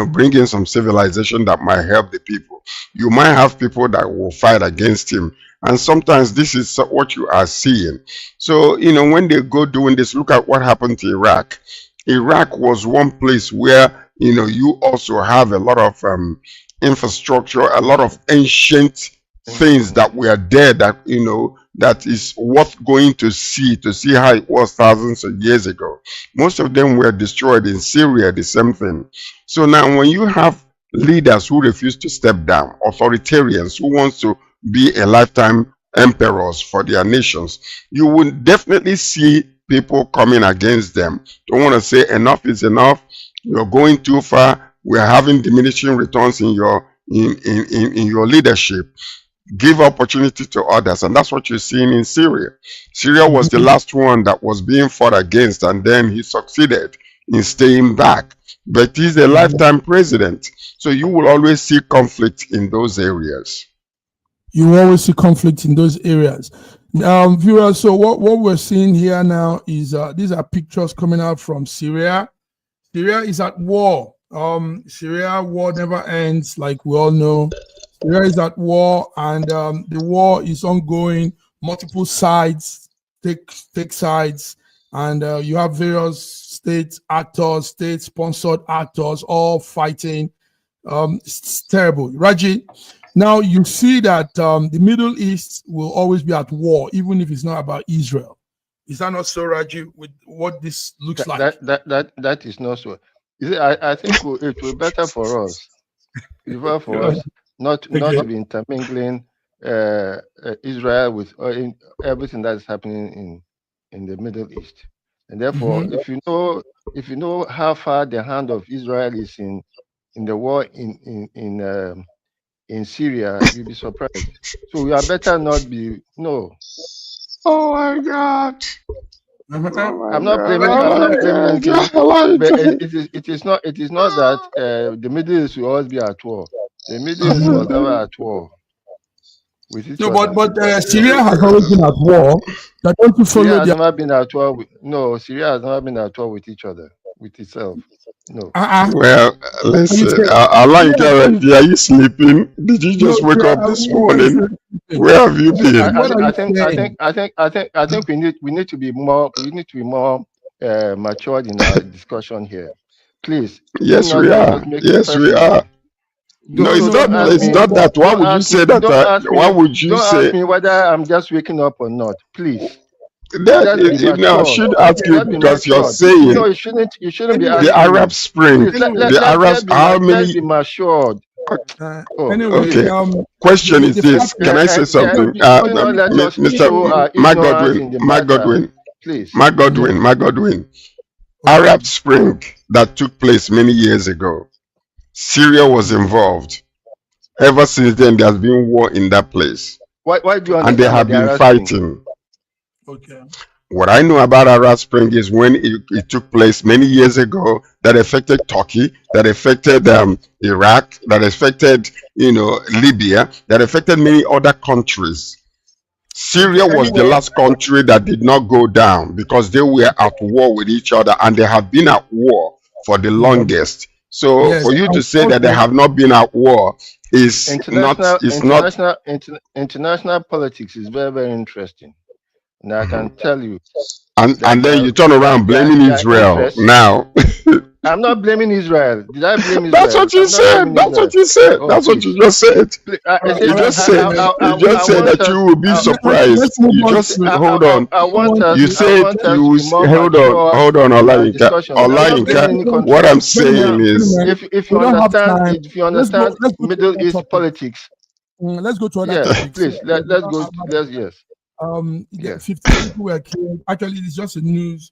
bring in some civilization that might help the people, you might have people that will fight against him. And sometimes this is what you are seeing. So, you know, when they go doing this, look at what happened to Iraq. Iraq was one place where, you know, you also have a lot of infrastructure, a lot of ancient things that were there that, you know, that is worth going to see how it was thousands of years ago. Most of them were destroyed. In Syria, the same thing. So now when you have leaders who refuse to step down, authoritarians who want to be a lifetime emperors for their nations, you will definitely see people coming against them. Don't want to say enough is enough, you're going too far, we're having diminishing returns in your leadership. Give opportunity to others, and that's what you're seeing in Syria. Syria was the last one that was being fought against, and then he succeeded in staying back. But he's a lifetime president, so you will always see conflict in those areas. You will always see conflict in those areas. Viewers, so what we're seeing here now is these are pictures coming out from Syria. Syria is at war. Syria war never ends, like we all know. Syria is at war, and the war is ongoing. Multiple sides take sides, and you have various state-sponsored actors all fighting. It's terrible. Raji, now you see that the Middle East will always be at war, even if it's not about Israel. Is that not so, Raji, with what this looks like? That is not so. You see, I think it will be better for us. Not to be intermingling Israel with everything that is happening in the Middle East. And therefore, if you know how far the hand of Israel is in the war in Syria, you'll be surprised. So we are better not be Oh my God. I'm not blaming anything, but it is not that the Middle East will always be at war. The Middle East was never at war with each other. But Syria has always been at war. That don't you follow? Syria has never been at war. Syria has never been at war with each other, with itself. No. Well, listen, are you sleeping? Did you just wake up this morning? Where have you been? I think we need to be more matured in our discussion here. Please. Yes, we are. Yes, we are. No, it's not. It's not that. Why would you say that? Why would you say? Don't ask me whether I'm just waking up or not. Please. That now I should ask you because you're saying no, you shouldn't be asking the Arab Spring. The Arabs. How many? Let's be matured. Okay. Question is this: can I say something, Mr. Godwin? Arab Spring that took place many years ago. Syria was involved. Ever since then, there has been war in that place. Why do you understand? And they have been fighting. Okay. What I know about Arab Spring is when it took place many years ago, that affected Turkey, that affected Iraq, that affected Libya, that affected many other countries. Syria was the last country that did not go down because they were at war with each other, and they have been at war for the longest. So yes, for you to say that they have not been at war is international politics is very, very interesting. And I can tell you. And then you turn around blaming Israel now. I'm not blaming Israel. Did I blame Israel? That's what you said. That's what you said. That's what you just said. You just said that you will be surprised. You just hold on. You said you will hold on, Olayinka. What I'm saying is, if you understand Middle East politics. Let's go to other topics. Please, let's go. Yes. 15 people were killed. Actually, it's just a news.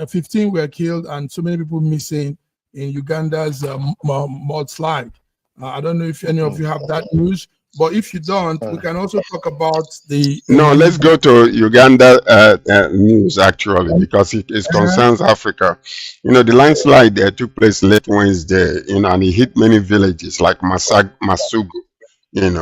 15 were killed and so many people missing in Uganda's mudslide. I don't know if any of you have that news, but if you don't, we can also talk about the. No, let's go to Uganda news actually, because it concerns Africa. The landslide there took place late Wednesday, and it hit many villages like Masugu, and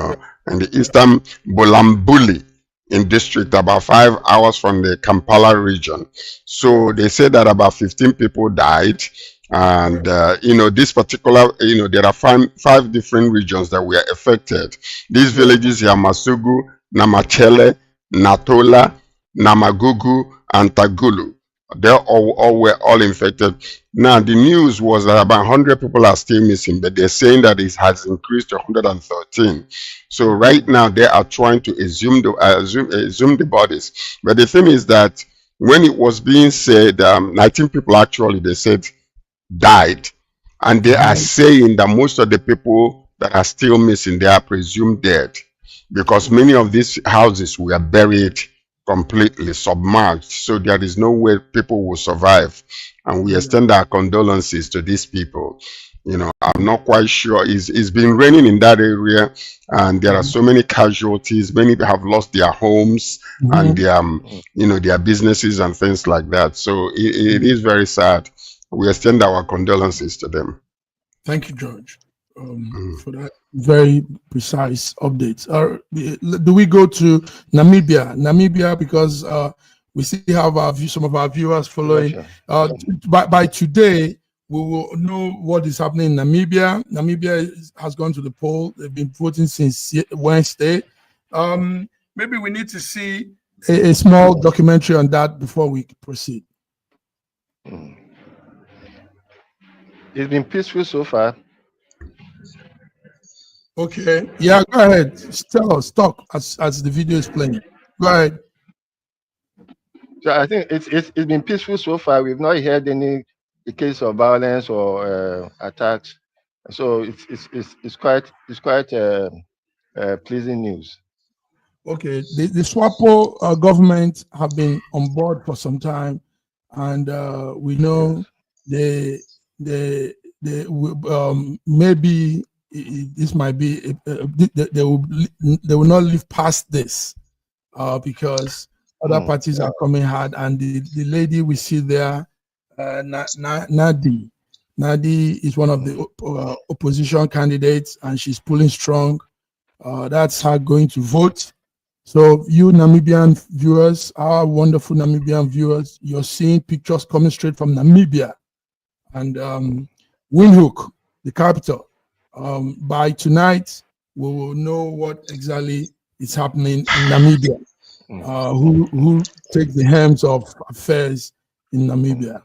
the eastern Bulambuli in district, about 5 hours from the Kampala region. So they said that about 15 people died. And, this particular, there are five different regions that were affected. These villages here, Masugu, Namachele, Natola, Namagugu, and Tagulu. They were all infected. Now, the news was that about 100 people are still missing, but they're saying that it has increased to 113. So right now, they are trying to exhume the bodies. But the thing is that when it was being said, 19 people actually, they said, died. And they are saying that most of the people that are still missing, they are presumed dead. Because many of these houses were buried completely submerged, so there is no way people will survive, and we extend our condolences to these people. I'm not quite sure. It's been raining in that area, and there are so many casualties. Many have lost their homes and their businesses and things like that. So it is very sad. We extend our condolences to them. Thank you, George, for that very precise updates. Do we go to Namibia, because we still have some of our viewers following. By today, we will know what is happening in Namibia. Namibia has gone to the poll. They've been voting since Wednesday. Maybe we need to see a small documentary on that before we proceed. It's been peaceful so far. Okay. Yeah, go ahead. Tell us, talk as the video is playing. Go ahead. So I think it's been peaceful so far. We've not heard any case of violence or attacks. So it's quite pleasing news. Okay. The SWAPO government have been on board for some time, and we know they maybe. This might be they will not live past this because other parties are coming hard, and the lady we see there, Nadi is one of the opposition candidates, and she's pulling strong. That's her going to vote. So you Namibian viewers, our wonderful Namibian viewers, you're seeing pictures coming straight from Namibia, and Windhoek, the capital. By tonight, we will know what exactly is happening in Namibia. Who takes the helms of affairs in Namibia?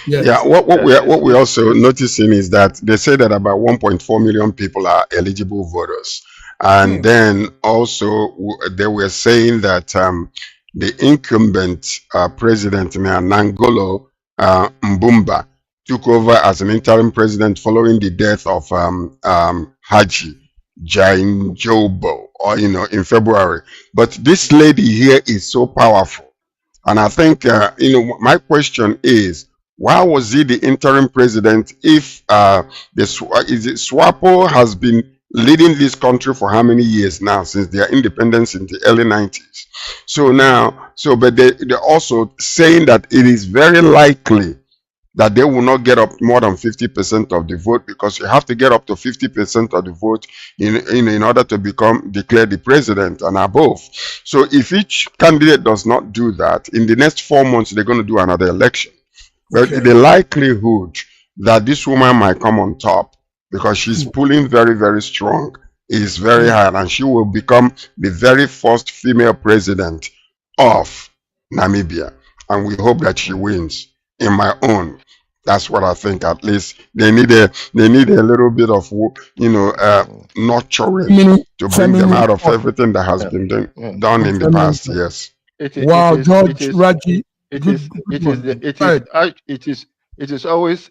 Yes. Yeah, what we're also noticing is that they say that about 1.4 million people are eligible voters, and then also they were saying that the incumbent president Nangolo Mbumba took over as an interim president following the death of Haji Jainjobo, or in February. But this lady here is so powerful, and I think my question is, why was he the interim president if SWAPO has been leading this country for how many years now, since their independence in the early 90s? So now, but they're also saying that it is very likely that they will not get up more than 50% of the vote, because you have to get up to 50% of the vote in order to declare the president and above. So if each candidate does not do that, in the next 4 months, they're going to do another election. But the likelihood that this woman might come on top, because she's pulling very, very strong, is very high, and she will become the very first female president of Namibia. And we hope that she wins. In my own, that's what I think. At least they need a little bit of nurturing to bring them out of everything that has been done in the past. Yes. Wow, George Raji. It is always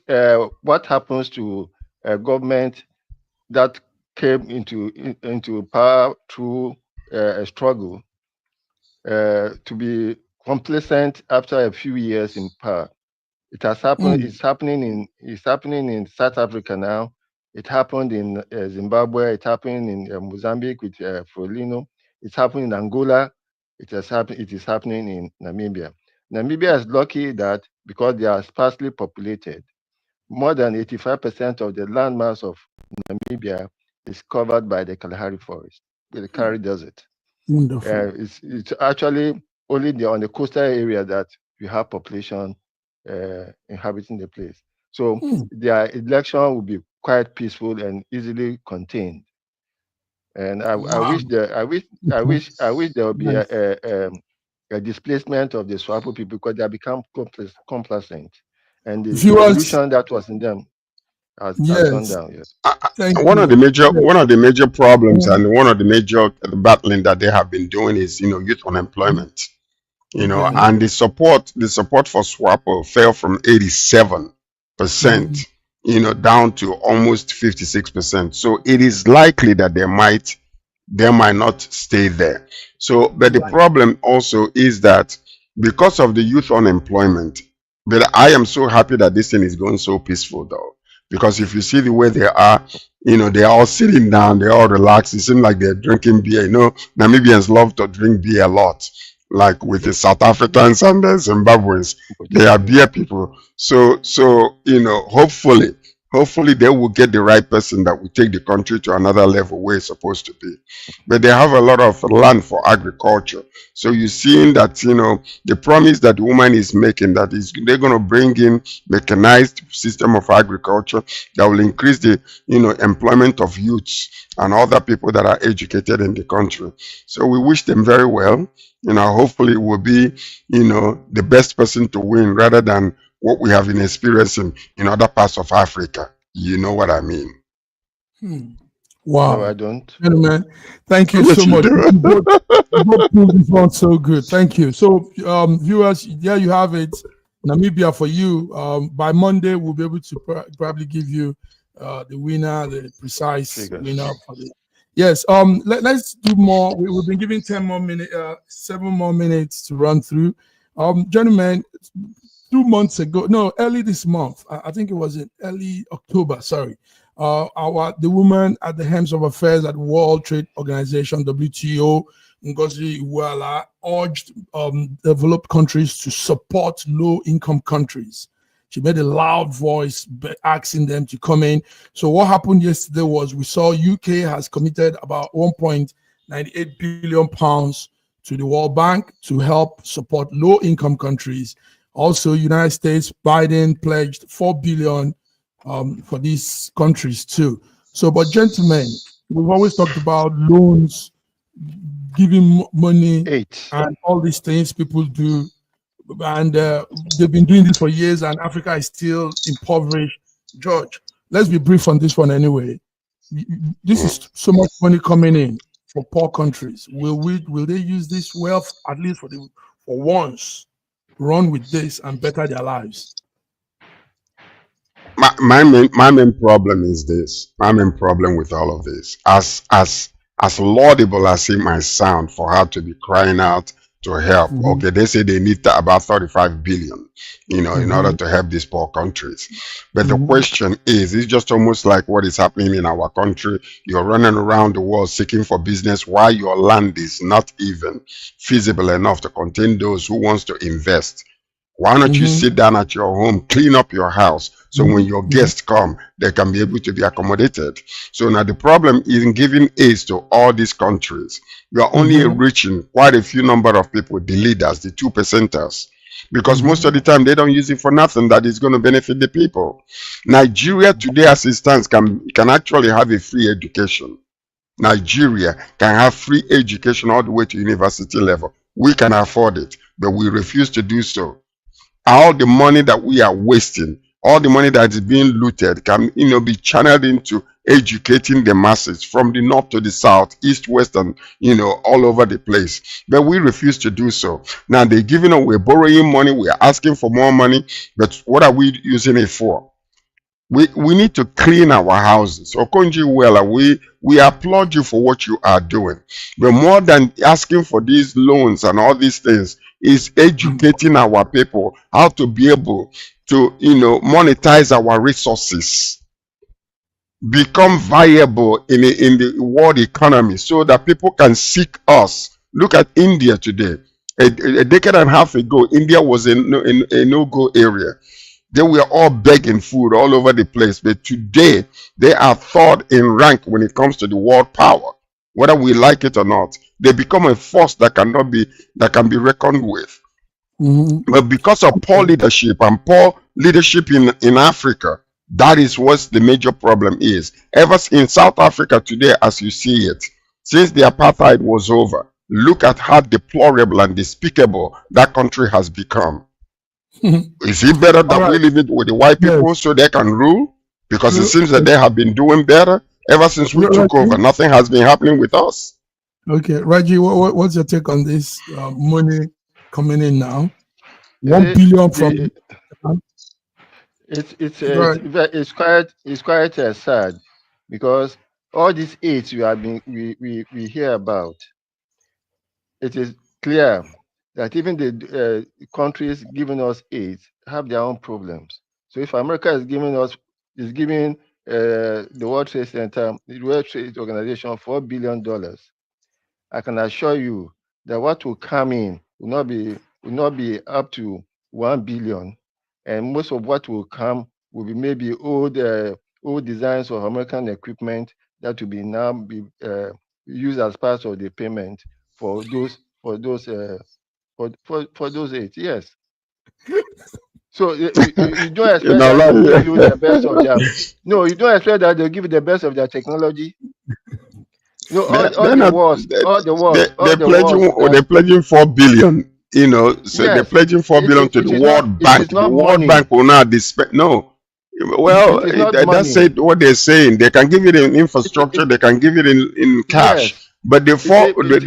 what happens to a government that came into power through a struggle to be complacent after a few years in power. It has happened. It's happening in South Africa now. It happened in Zimbabwe. It happened in Mozambique with Frelimo. It's happening in Angola. It is happening in Namibia. Namibia is lucky that because they are sparsely populated, more than 85% of the landmass of Namibia is covered by the Kalahari Forest, the Kalahari Desert. Wonderful. It's actually only on the coastal area that you have population inhabiting the place. So their election will be quite peaceful and easily contained. And I wish there will be a displacement of the SWAPO people, because they have become complacent, and the solution that was in them has gone down. Yes. One of the major problems and one of the major battling that they have been doing is youth unemployment. And the support for SWAPO fell from 87%, down to almost 56%. So it is likely that they might not stay there. So, but the problem also is that because of the youth unemployment, but I am so happy that this thing is going so peaceful though. Because if you see the way they are, they're all sitting down, they're all relaxed. It seems like they're drinking beer. Namibians love to drink beer a lot. Like with the South Africans and the Zimbabweans, they are beer people. So hopefully they will get the right person that will take the country to another level where it's supposed to be. But they have a lot of land for agriculture. So you're seeing that, the promise that the woman is making, that is they're going to bring in mechanized system of agriculture that will increase the, employment of youths and other people that are educated in the country. So we wish them very well. Hopefully it will be, the best person to win rather than what we have been experiencing in other parts of Africa. You know what I mean? Wow. No, I don't. Gentlemen, thank you so much. You both so good. Thank you. So, viewers, there you have it. Namibia for you. By Monday, we'll be able to probably give you the winner, the precise winner for the. Yes. Let's do more. We've been given 10 more minutes, 7 more minutes to run through. Gentlemen, 2 months ago, early this month, I think it was in early October. Sorry, the woman at the helms of affairs at World Trade Organization (WTO), Okonjo-Iweala, urged developed countries to support low-income countries. She made a loud voice asking them to come in. So what happened yesterday was we saw UK has committed about 1.98 billion pounds to the World Bank to help support low-income countries. Also, United States, Biden pledged $4 billion for these countries too. So, but gentlemen, we've always talked about loans giving money 8. and all these things people do. And they've been doing this for years, and Africa is still impoverished. George, let's be brief on this one anyway. This is so much money coming in for poor countries. Will they use this wealth, at least for once, run with this and better their lives? My main problem is this. My main problem with all of this, as laudable as it might sound for her to be crying out to help. Okay, they say they need about 35 billion, in order to help these poor countries. But the question is, it's just almost like what is happening in our country. You're running around the world seeking for business while your land is not even feasible enough to contain those who wants to invest. Why don't you sit down at your home, clean up your house, so when your guests come, they can be able to be accommodated? So now the problem is in giving aid to all these countries. You are only reaching quite a few number of people, the leaders, the 2%ers, because most of the time they don't use it for nothing that is going to benefit the people. Nigeria today, as it stands, can actually have a free education. Nigeria can have free education all the way to university level. We can afford it, but we refuse to do so. All the money that we are wasting, all the money that is being looted can be channeled into educating the masses from the north to the south, east, west, and all over the place. But we refuse to do so. Now they're giving away, we're borrowing money, we're asking for more money, but what are we using it for? We need to clean our houses. Okonjo-Iweala, we applaud you for what you are doing. But more than asking for these loans and all these things, is educating our people how to be able to, monetize our resources, become viable in the world economy, so that people can seek us. Look at India today. A decade and a half ago, India was a no-go area. They were all begging food all over the place. But today, they are third in rank when it comes to the world power. Whether we like it or not, they become a force that can be reckoned with. But because of poor leadership and poor leadership in Africa, that is what the major problem is. Ever in South Africa today, as you see it, since the apartheid was over, look at how deplorable and despicable that country has become. Is it better that we leave it with the white people so they can rule? Because it seems that they have been doing better ever since we took over. Nothing has been happening with us. Okay, Raji, what's your take on this money coming in now? 1 billion from it's quite sad, because all these aids we hear about, it is clear that even the countries giving us aid have their own problems. So if America is giving the World Trade Center, the World Trade Organization, $4 billion, I can assure you that what will come in will not be up to 1 billion, and most of what will come will be maybe old designs of American equipment that will now be used as part of the payment for those aids. Yes. So you don't expect that they'll give you the best of their. No, you don't expect that they'll give you the best of their technology. They're pledging 4 billion. So yes, they're pledging 4 billion to the World Bank. The World Bank will not dispense. No. Well, that's what they're saying. They can give it in infrastructure. They can give it in cash. Yes. But the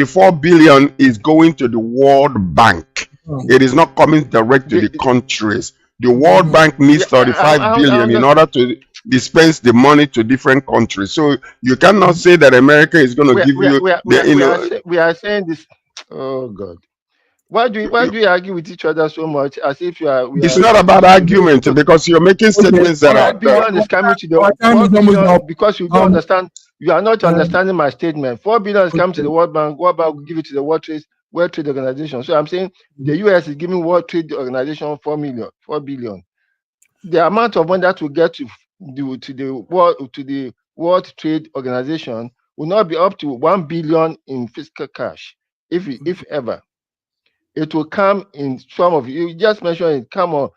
4 billion is going to the World Bank. It is not coming direct to the countries. The World Bank needs 35 billion in order to dispense the money to different countries. So you cannot say that America is going to give you. We are saying this. Oh God. Why do you argue with each other so much as if you are? It's not about argument, because you're making statements that are. 4 billion is coming to the because you don't understand. You are not understanding my statement. 4 billion is coming to the World Bank. World Bank will give it to the World Trade Organization. So I'm saying the US is giving World Trade Organization 4 billion. The amount of money that will get to the World Trade Organization will not be up to 1 billion in fiscal cash, if ever. It will come in some of you just mentioned it, come on,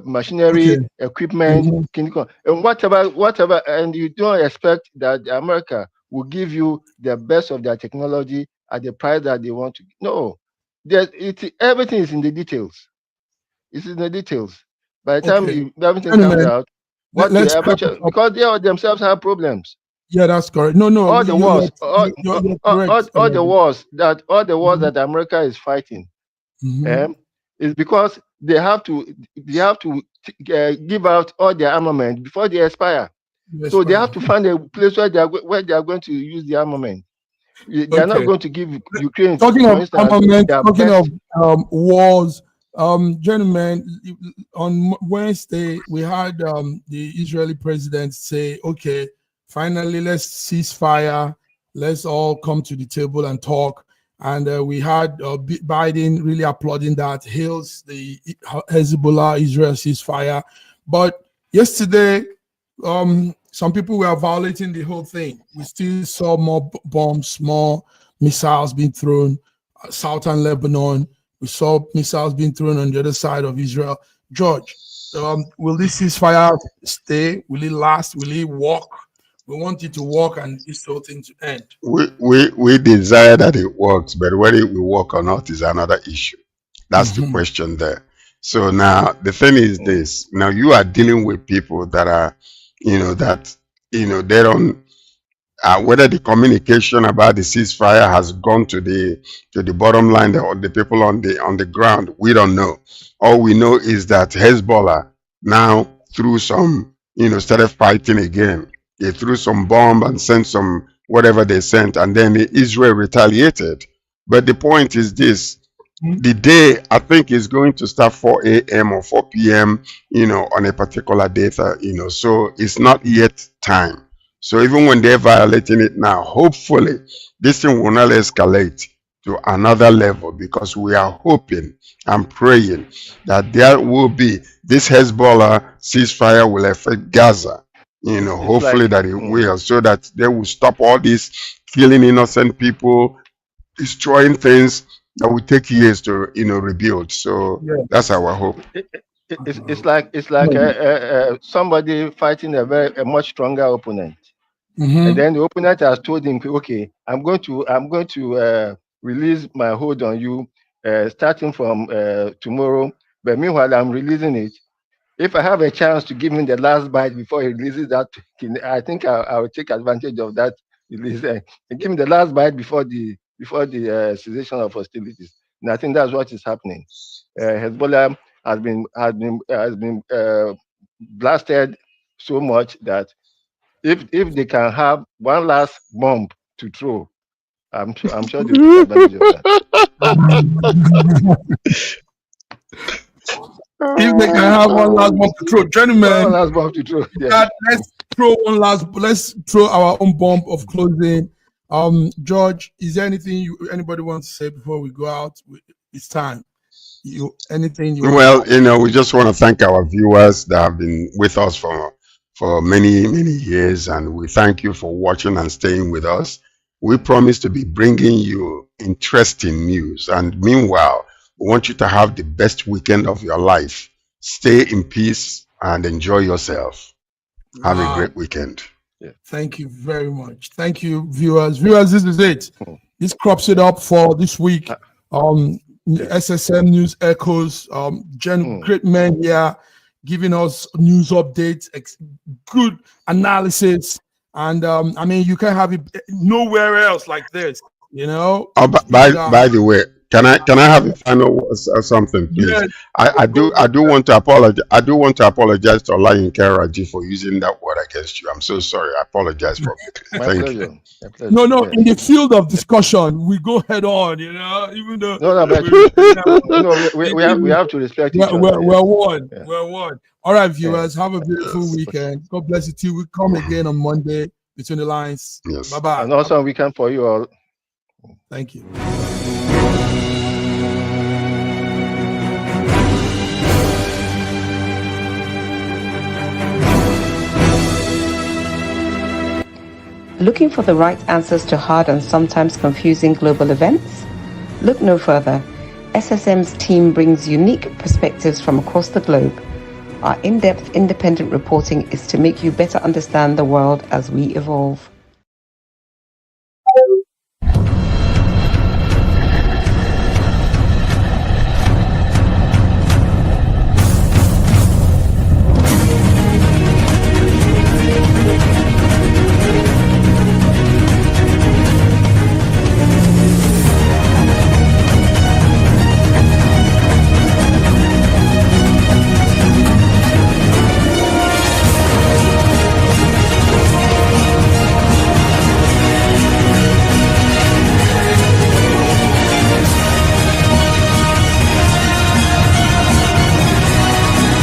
machinery, equipment, and whatever, and you don't expect that America will give you the best of their technology at the price that they want to. No, everything is in the details. It's in the details. By the time everything comes out, because they all themselves have problems. Yeah, that's correct. No, All the wars, all the wars Mm-hmm. that America is fighting, is because they have to give out all their armament before they expire. So they have to find a place where they are going to use the armament. They are not going to give Ukraine. Talking of armament, talking of wars, gentlemen, on Wednesday we had the Israeli president say, "Okay, finally, let's cease fire. Let's all come to the table and talk." And we had Biden really applauding that, hails the Hezbollah-Israel ceasefire. But yesterday, some people were violating the whole thing. We still saw more bombs, more missiles being thrown, southern Lebanon. We saw missiles being thrown on the other side of Israel. George, will this ceasefire stay? Will it last? Will it work? We want it to work and this whole thing to end. We desire that it works, but whether it will work or not is another issue. That's the question there. So now the thing is this. Now you are dealing with people that are, they don't, whether the communication about the ceasefire has gone to the bottom line or the people on the ground, we don't know. All we know is that Hezbollah now threw some, started fighting again. They threw some bomb and sent some whatever they sent, and then Israel retaliated. But the point is this: the day, I think, is going to start 4 a.m. or 4 p.m. On a particular data. So it's not yet time. So even when they're violating it now, hopefully this thing will not escalate to another level, because we are hoping and praying that there will be this Hezbollah ceasefire will affect Gaza. Hopefully that it will, so that they will stop all this killing innocent people, destroying things that will take years to rebuild. So that's our hope. It's like somebody fighting a much stronger opponent, and then the opponent has told him, okay, I'm going to release my hold on you starting from tomorrow, but meanwhile I'm releasing it. If I have a chance to give him the last bite before he releases that, I think I will take advantage of that release and give him the last bite before the cessation of hostilities. And I think that's what is happening. Hezbollah has been blasted so much that if they can have one last bomb to throw, I'm sure they will take advantage of that. If they can have one last bomb to throw, gentlemen, one last bomb to throw. Yeah. Let's throw our own bomb of closing. George, is there anything anybody wants to say before we go out? It's time. Anything you want to say? We just want to thank our viewers that have been with us for many, many years, and we thank you for watching and staying with us. We promise to be bringing you interesting news, and meanwhile, we want you to have the best weekend of your life. Stay in peace and enjoy yourself. Have a great weekend. Yeah. Thank you very much. Thank you, viewers. Viewers, this is it. This crops it up for this week. SSM News Echoes. Great men here giving us news updates, good analysis. And you can have it nowhere else like this, Oh, by the way, can I have a final word or something, please? Yes. I do want to apologize. I do want to apologize to Olayinka Raji for using that word against you. I'm so sorry. I apologize for it. Thank you. No, in the field of discussion, we go head on. Even though we have to respect each other. We're one. Yeah. We're one. All right, viewers, have a beautiful weekend. God bless you too. We come again on Monday between the lines. Yes. Bye-bye. And also a weekend for you all. Thank you. Looking for the right answers to hard and sometimes confusing global events? Look no further. SSM's team brings unique perspectives from across the globe. Our in-depth independent reporting is to make you better understand the world as we evolve.